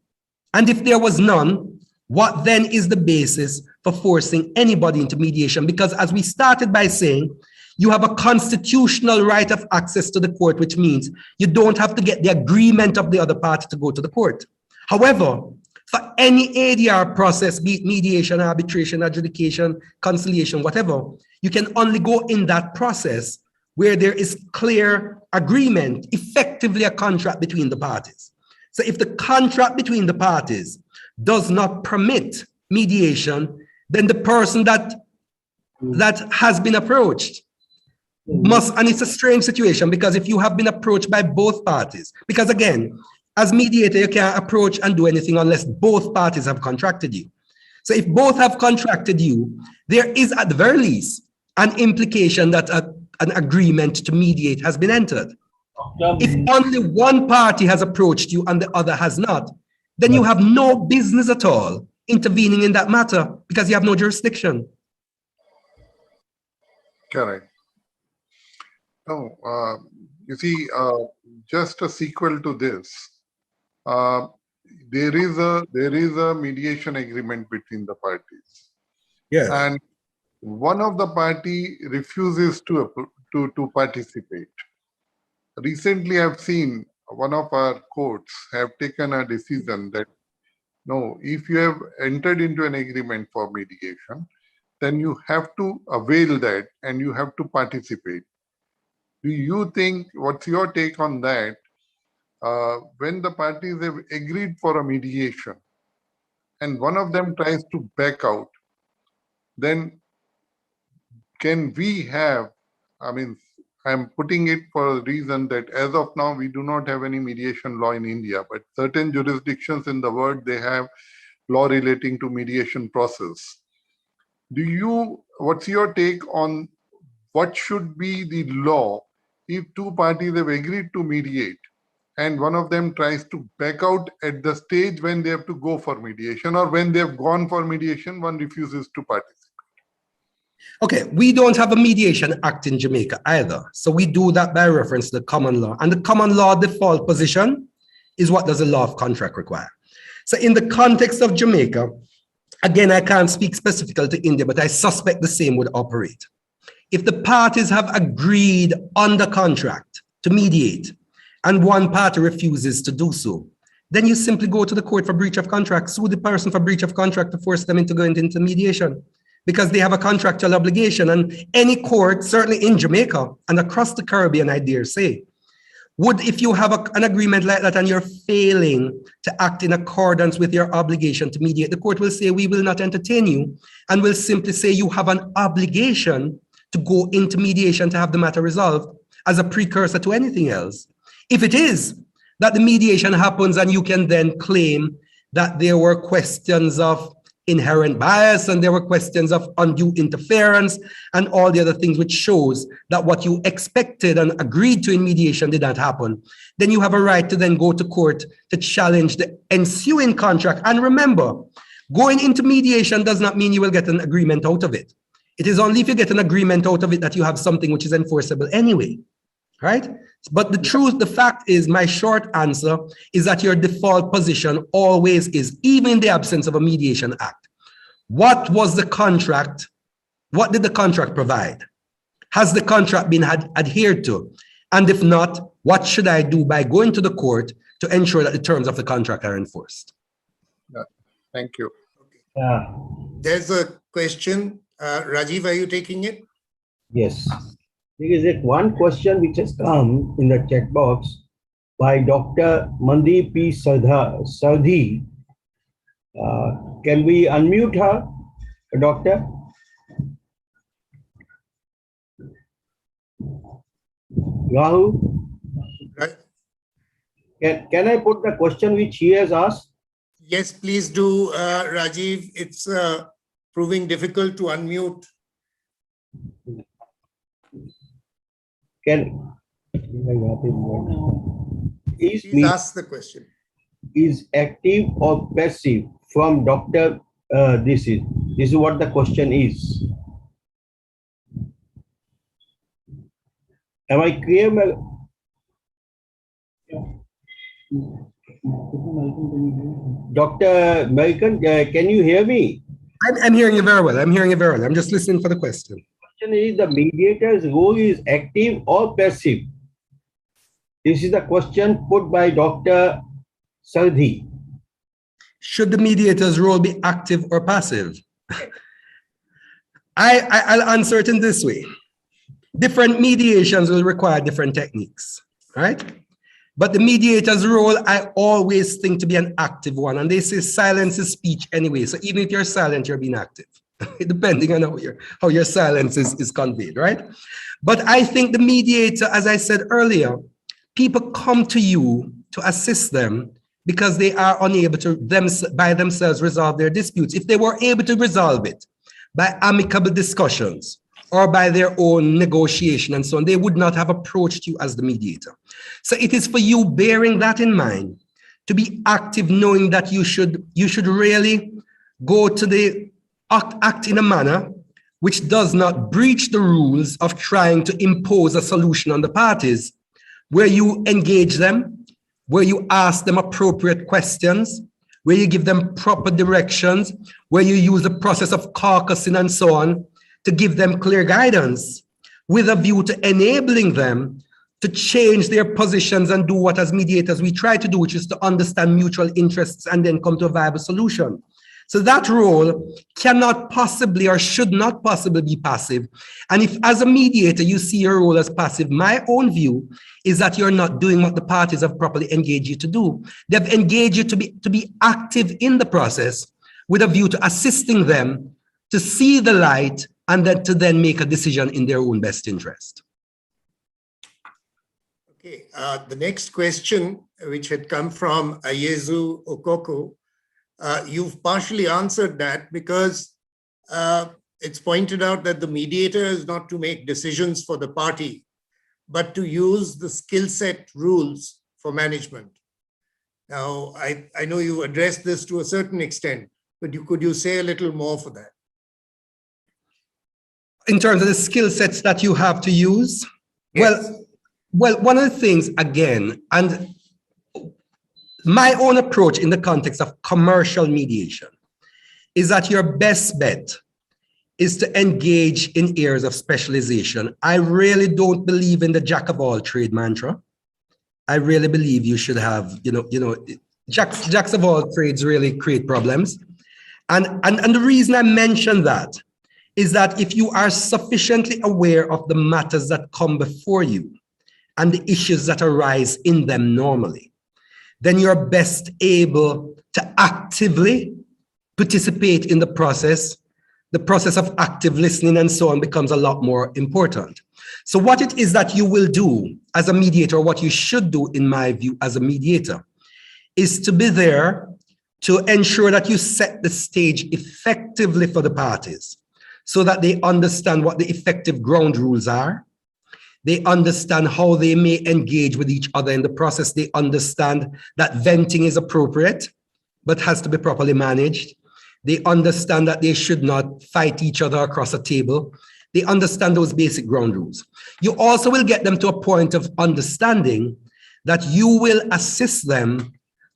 And if there was none, what then is the basis for forcing anybody into mediation? Because as we started by saying, you have a constitutional right of access to the court, which means you don't have to get the agreement of the other party to go to the court. However, for any ADR process, be it mediation, arbitration, adjudication, conciliation, whatever, you can only go in that process where there is clear agreement, effectively a contract between the parties. So if the contract between the parties does not permit mediation, then the person that has been approached must, and it's a strange situation, because if you have been approached by both parties, because again, as mediator, you can't approach and do anything unless both parties have contracted you. So if both have contracted you, there is at the very least an implication that an agreement to mediate has been entered. If only one party has approached you and the other has not, then you have no business at all intervening in that matter because you have no jurisdiction. Correct. No, you see, just a sequel to this, there is a mediation agreement between the parties. Yes. And one of the party refuses to participate. Recently, I've seen one of our courts have taken a decision that no, if you have entered into an agreement for mediation, then you have to avail that and you have to participate. Do you think, what's your take on that? When the parties have agreed for a mediation and one of them tries to back out, then can we have, I mean, I'm putting it for a reason that as of now, we do not have any mediation law in India, but certain jurisdictions in the world, they have law relating to mediation process. What's your take on what should be the law if two parties have agreed to mediate and one of them tries to back out at the stage when they have to go for mediation, or when they have gone for mediation, one refuses to participate? Okay, we don't have a mediation act in Jamaica either. So we do that by reference to the common law. And the common law default position is what does the law of contract require. So in the context of Jamaica, again, I can't speak specifically to India, but I suspect the same would operate. If the parties have agreed under contract to mediate and one party refuses to do so, then you simply go to the court for breach of contract, sue the person for breach of contract to force them into going into mediation, because they have a contractual obligation. And any court, certainly in Jamaica and across the Caribbean, I dare say, would, if you have an agreement like that and you're failing to act in accordance with your obligation to mediate, the court will say, we will not entertain you, and will simply say you have an obligation to go into mediation to have the matter resolved as a precursor to anything else. If it is that the mediation happens and you can then claim that there were questions of inherent bias and there were questions of undue interference and all the other things, which shows that what you expected and agreed to in mediation did not happen, then you have a right to then go to court to challenge the ensuing contract. And remember, going into mediation does not mean you will get an agreement out of it. It is only if you get an agreement out of it that you have something which is enforceable anyway, right? But the truth, the fact is, my short answer is that your default position always is, even in the absence of a mediation act, what was the contract? What did the contract provide? Has the contract been adhered to? And if not, what should I do by going to the court to ensure that the terms of the contract are enforced? Yeah. Thank you. There's a question. Rajiv, are you taking it? Yes. There is one question which has come in the chat box by Dr. Mandeep P. Sardhi. Can we unmute her, Doctor? Rahul? Right. Can I put the question which he has asked? Yes, please do, Rajiv. It's proving difficult to unmute. Please ask the question. Is active or passive from Dr. This is what the question is. Am I clear? Dr. American, can you hear me? I'm hearing you very well. I'm hearing you very well. I'm just listening for the question. The question is, the mediator's role is active or passive? This is the question put by Dr. Sardhi. Should the mediator's role be active or passive? I'll answer it in this way. Different mediations will require different techniques, right? But the mediator's role, I always think to be an active one. And they say silence is speech anyway. So even if you're silent, you're being active, depending on how your silence is conveyed, right? But I think the mediator, as I said earlier, people come to you to assist them because they are unable to by themselves resolve their disputes. If they were able to resolve it by amicable discussions or by their own negotiation and so on, they would not have approached you as the mediator. So it is for you, bearing that in mind, to be active, knowing that you should really go to the act in a manner which does not breach the rules of trying to impose a solution on the parties, where you engage them, where you ask them appropriate questions, where you give them proper directions, where you use the process of caucusing and so on to give them clear guidance with a view to enabling them to change their positions and do what as mediators we try to do, which is to understand mutual interests and then come to a viable solution. So that role cannot possibly or should not possibly be passive. And if as a mediator you see your role as passive, my own view is that you're not doing what the parties have properly engaged you to do. They've engaged you to be active in the process with a view to assisting them to see the light and then to make a decision in their own best interest. Okay, the next question, which had come from Ayezu Okoko, you've partially answered that because it's pointed out that the mediator is not to make decisions for the party, but to use the skill set rules for management. Now, I know you addressed this to a certain extent, but could you say a little more for that? In terms of the skill sets that you have to use? Yes. Well, one of the things, again, and my own approach in the context of commercial mediation is that your best bet is to engage in areas of specialization. I really don't believe in the jack of all trade mantra. I really believe you should have, jacks of all trades really create problems. And the reason I mention that is that if you are sufficiently aware of the matters that come before you and the issues that arise in them normally, then you're best able to actively participate in the process. The process of active listening and so on becomes a lot more important. So what it is that you will do as a mediator, what you should do, in my view, as a mediator, is to be there to ensure that you set the stage effectively for the parties so that they understand what the effective ground rules are. They understand how they may engage with each other in the process. They understand that venting is appropriate, but has to be properly managed. They understand that they should not fight each other across a table. They understand those basic ground rules. You also will get them to a point of understanding that you will assist them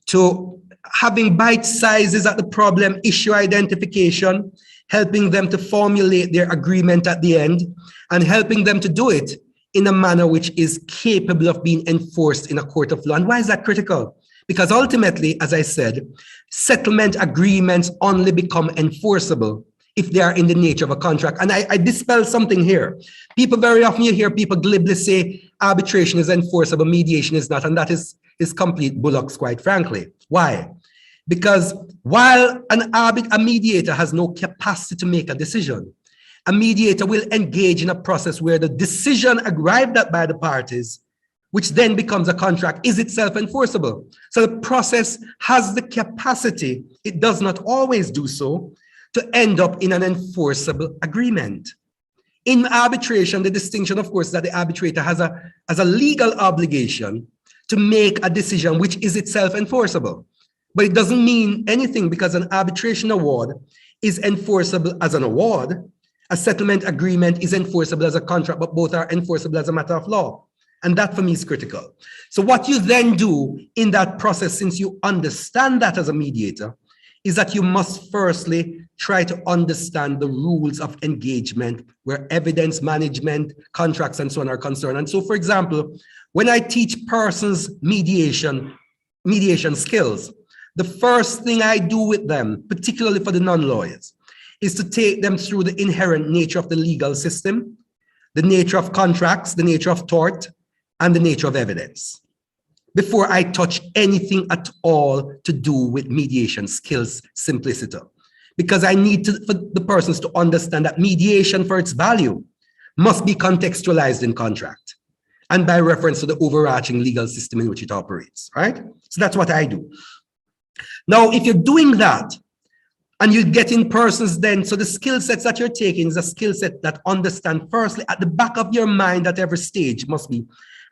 to having bite sizes at the problem, issue identification, helping them to formulate their agreement at the end, and helping them to do it in a manner which is capable of being enforced in a court of law. And why is that critical? Because ultimately, as I said, settlement agreements only become enforceable if they are in the nature of a contract. And I dispel something here. People, very often you hear people glibly say arbitration is enforceable, mediation is not, and that is complete bullocks, quite frankly. Why? Because while a mediator has no capacity to make a decision, a mediator will engage in a process where the decision arrived at by the parties, which then becomes a contract, is itself enforceable. So the process has the capacity, it does not always do so, to end up in an enforceable agreement. In arbitration, the distinction, of course, is that the arbitrator has a legal obligation to make a decision which is itself enforceable. But it doesn't mean anything because an arbitration award is enforceable as an award. A settlement agreement is enforceable as a contract, but both are enforceable as a matter of law. And that for me is critical. So what you then do in that process, since you understand that as a mediator, is that you must firstly try to understand the rules of engagement where evidence management, contracts, and so on are concerned. And so, for example, when I teach persons mediation skills, the first thing I do with them, particularly for the non-lawyers, is to take them through the inherent nature of the legal system, the nature of contracts, the nature of tort, and the nature of evidence, before I touch anything at all to do with mediation skills simplicity. Because I need for the persons to understand that mediation for its value must be contextualized in contract and by reference to the overarching legal system in which it operates, right? So that's what I do. Now, if you're doing that, and you get in persons then, so the skill sets that you're taking is a skill set that understand firstly at the back of your mind at every stage must be,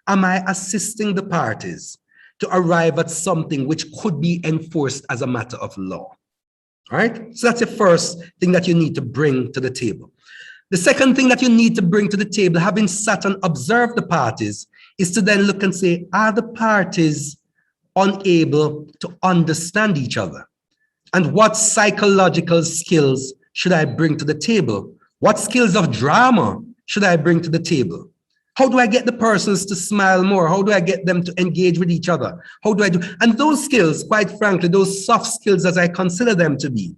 am I assisting the parties to arrive at something which could be enforced as a matter of law? All right, so that's the first thing that you need to bring to the table. The second thing that you need to bring to the table, having sat and observed the parties, is to then look and say, are the parties unable to understand each other? And what psychological skills should I bring to the table? What skills of drama should I bring to the table? How do I get the persons to smile more? How do I get them to engage with each other? How do I do? And those skills, quite frankly, those soft skills as I consider them to be,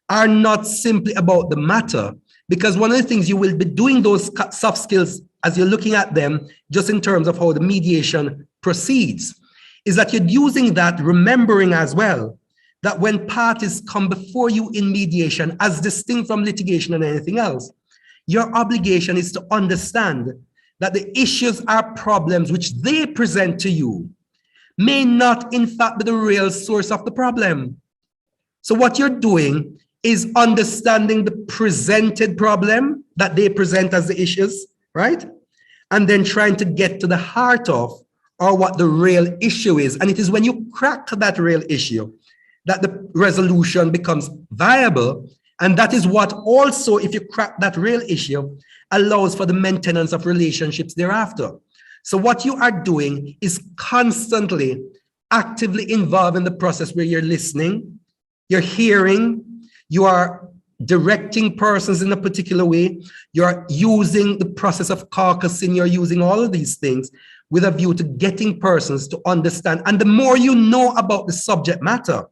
are not simply about the matter, because one of the things you will be doing those soft skills as you're looking at them, just in terms of how the mediation proceeds, is that you're using that, remembering as well, that when parties come before you in mediation, as distinct from litigation and anything else, your obligation is to understand that the issues are problems which they present to you may not in fact be the real source of the problem. So what you're doing is understanding the presented problem that they present as the issues, right? And then trying to get to the heart of or what the real issue is. And it is when you crack that real issue that the resolution becomes viable. And that is what also, if you crack that real issue, allows for the maintenance of relationships thereafter. So what you are doing is constantly actively involved in the process where you're listening, you're hearing, you are directing persons in a particular way, you're using the process of caucusing, you're using all of these things with a view to getting persons to understand. And the more you know about the subject matter,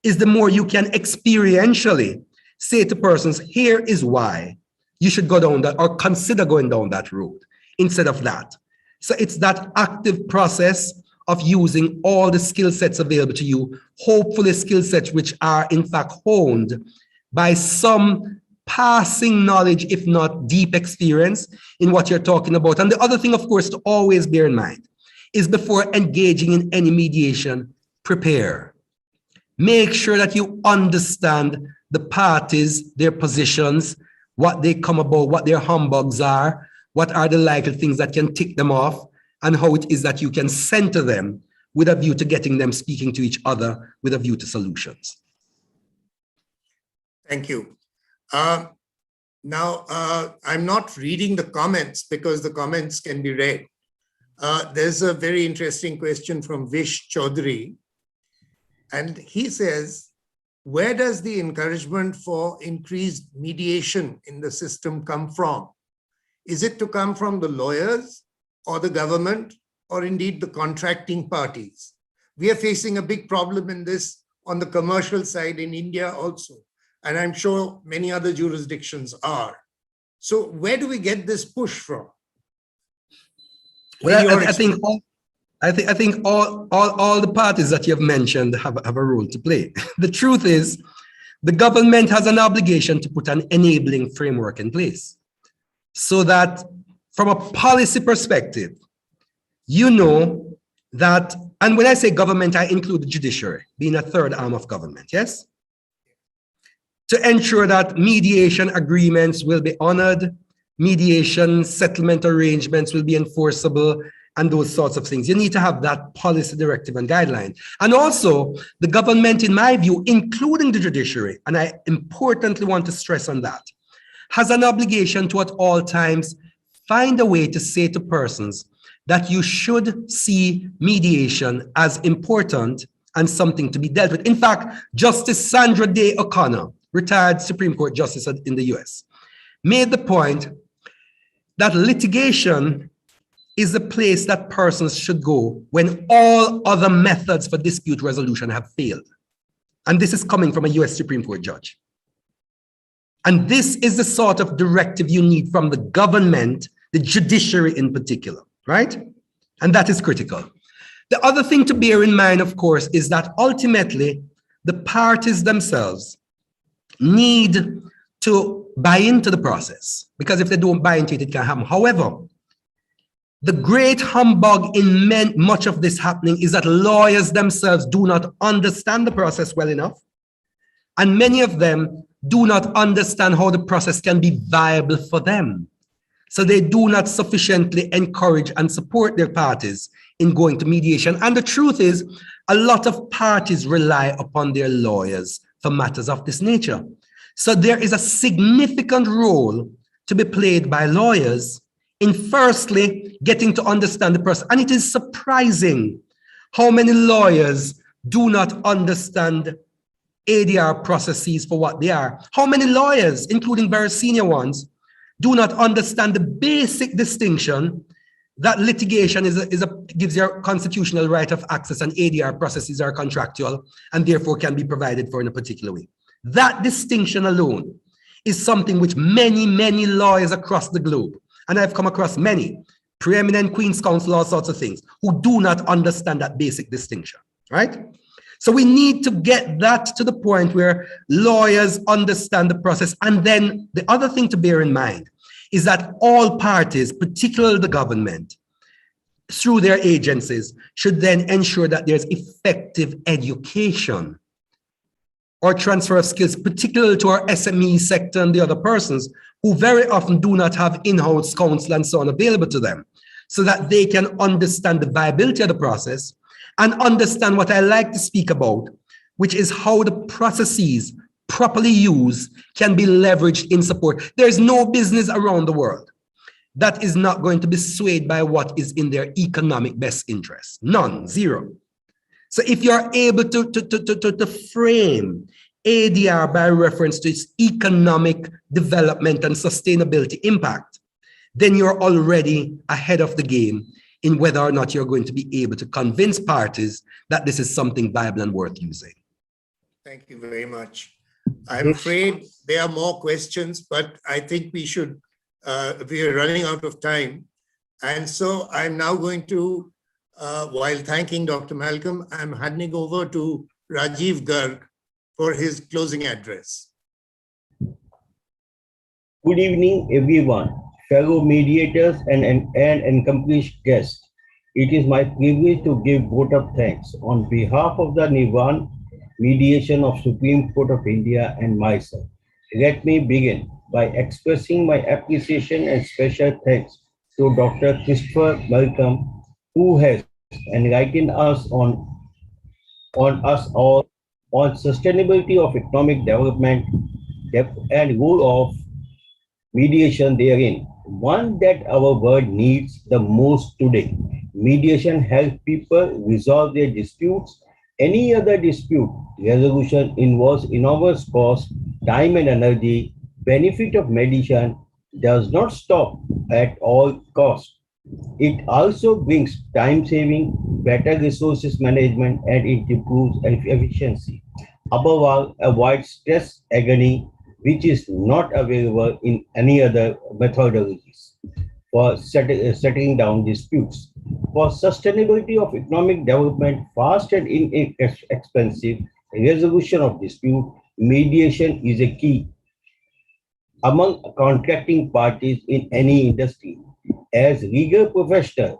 is the more you can experientially say to persons, here is why you should go down that or consider going down that road instead of that. So it's that active process of using all the skill sets available to you, hopefully skill sets which are in fact honed by some passing knowledge, if not deep experience in what you're talking about. And the other thing, of course, to always bear in mind is before engaging in any mediation, prepare. Make sure that you understand the parties, their positions, what they come about, what their humbugs are, what are the likely things that can tick them off, and how it is that you can center them with a view to getting them speaking to each other with a view to solutions. Thank you. Now, I'm not reading the comments because the comments can be read. There's a very interesting question from Vish Chaudhary. And he says, where does the encouragement for increased mediation in the system come from? Is it to come from the lawyers or the government or indeed the contracting parties? We are facing a big problem in this on the commercial side in India also. And I'm sure many other jurisdictions are. So where do we get this push from? Well, I think all the parties that you have mentioned have a role to play. The truth is, the government has an obligation to put an enabling framework in place so that from a policy perspective, you know that, and when I say government, I include the judiciary being a third arm of government, yes? To ensure that mediation agreements will be honored, mediation settlement arrangements will be enforceable, and those sorts of things. You need to have that policy directive and guideline. And also, the government, in my view, including the judiciary, and I importantly want to stress on that, has an obligation to at all times find a way to say to persons that you should see mediation as important and something to be dealt with. In fact, Justice Sandra Day O'Connor, retired Supreme Court Justice in the US, made the point that litigation is the place that persons should go when all other methods for dispute resolution have failed. And this is coming from a US Supreme Court judge. And this is the sort of directive you need from the government, the judiciary in particular, right? And that is critical. The other thing to bear in mind, of course, is that ultimately the parties themselves need to buy into the process, because if they don't buy into it, it can happen. However, the great humbug in much of this happening is that lawyers themselves do not understand the process well enough. And many of them do not understand how the process can be viable for them. So they do not sufficiently encourage and support their parties in going to mediation. And the truth is, a lot of parties rely upon their lawyers for matters of this nature. So there is a significant role to be played by lawyers in firstly getting to understand the process. And it is surprising how many lawyers do not understand ADR processes for what they are. How many lawyers, including very senior ones, do not understand the basic distinction that litigation gives you a constitutional right of access and ADR processes are contractual and therefore can be provided for in a particular way. That distinction alone is something which many lawyers across the globe, and I've come across many, preeminent Queen's Counsel, all sorts of things, who do not understand that basic distinction, right? So we need to get that to the point where lawyers understand the process. And then the other thing to bear in mind is that all parties, particularly the government, through their agencies, should then ensure that there's effective education or transfer of skills, particularly to our SME sector and the other persons who very often do not have in-house counsel and so on available to them, so that they can understand the viability of the process and understand what I like to speak about, which is how the processes properly used can be leveraged in support. There's no business around the world that is not going to be swayed by what is in their economic best interest. None, zero. So if you're able to frame ADR by reference to its economic development and sustainability impact, then you're already ahead of the game in whether or not you're going to be able to convince parties that this is something viable and worth using. Thank you very much. I'm afraid there are more questions, but I think we should, we are running out of time. And so I'm now going to, while thanking Dr. Malcolm, I'm handing over to Rajiv Garg for his closing address. Good evening, everyone, fellow mediators and accomplished guests. It is my privilege to give vote of thanks on behalf of the Nivan Mediation of Supreme Court of India and myself. Let me begin by expressing my appreciation and special thanks to Dr. Christopher Malcolm, who has enlightened us on us all on sustainability of economic development, depth and role of mediation therein, one that our world needs the most today. Mediation helps people resolve their disputes. Any other dispute resolution involves enormous cost, time and energy. Benefit of mediation does not stop at all costs. It also brings time saving, better resources management, and it improves efficiency. Above all, avoids stress, agony, which is not available in any other methodologies for settling down disputes. For sustainability of economic development, fast and inexpensive resolution of dispute, mediation is a key among contracting parties in any industry. As legal professionals,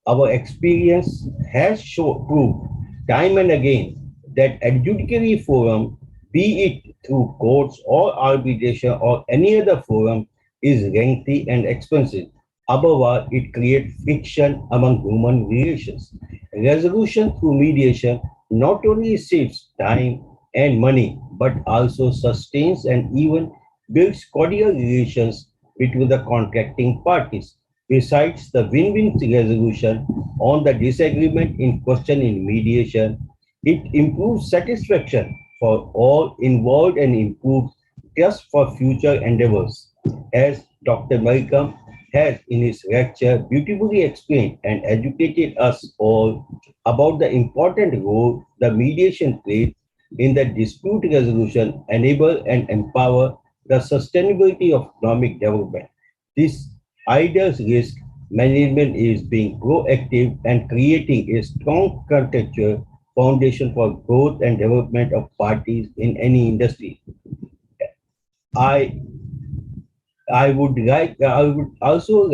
our experience has proved time and again that adjudicatory forum, be it through courts or arbitration or any other forum, is lengthy and expensive. Above all, it creates friction among human relations. Resolution through mediation not only saves time and money, but also sustains and even builds cordial relations between the contracting parties. Besides the win-win resolution on the disagreement in question in mediation, it improves satisfaction for all involved and improves trust for future endeavors. As Dr. Malcolm has in his lecture beautifully explained and educated us all about the important role the mediation plays in the dispute resolution, enable and empower the sustainability of economic development. This ideas risk management is being proactive and creating a strong contractual foundation for growth and development of parties in any industry. I would also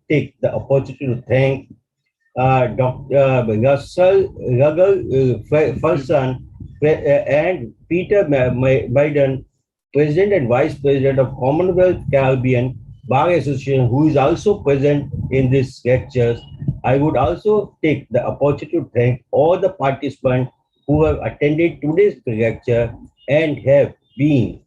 take the opportunity to thank Dr. Russell Ferguson and Peter Biden, President and Vice President of Commonwealth Caribbean Bar Association, who is also present in this lectures. I would also take the opportunity to thank all the participants who have attended today's lecture and have been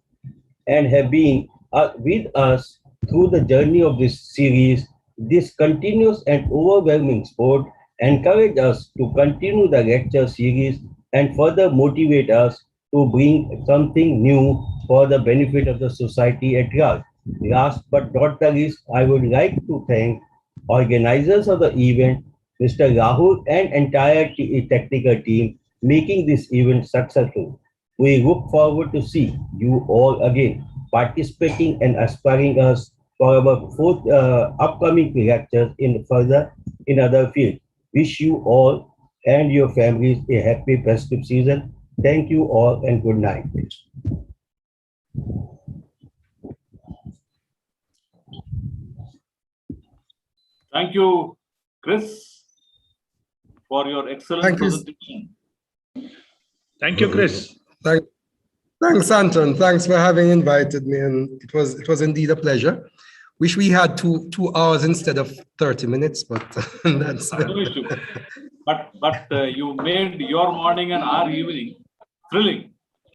with us through the journey of this series. This continuous and overwhelming support encourage us to continue the lecture series and further motivate us to bring something new for the benefit of the society at large. Last but not the least, I would like to thank organizers of the event, Mr. Rahul and entire technical team making this event successful. We look forward to see you all again participating and aspiring us for our upcoming lectures in other fields. Wish you all and your families a happy festive season. Thank you all and good night. Thank you, Chris, for your excellent Thank you. presentation. Thank you, Chris. Thanks, Anton. Thanks for having invited me, and it was indeed a pleasure. Wish we had two hours instead of 30 minutes, but that's No issue. But you made your morning and our evening thrilling.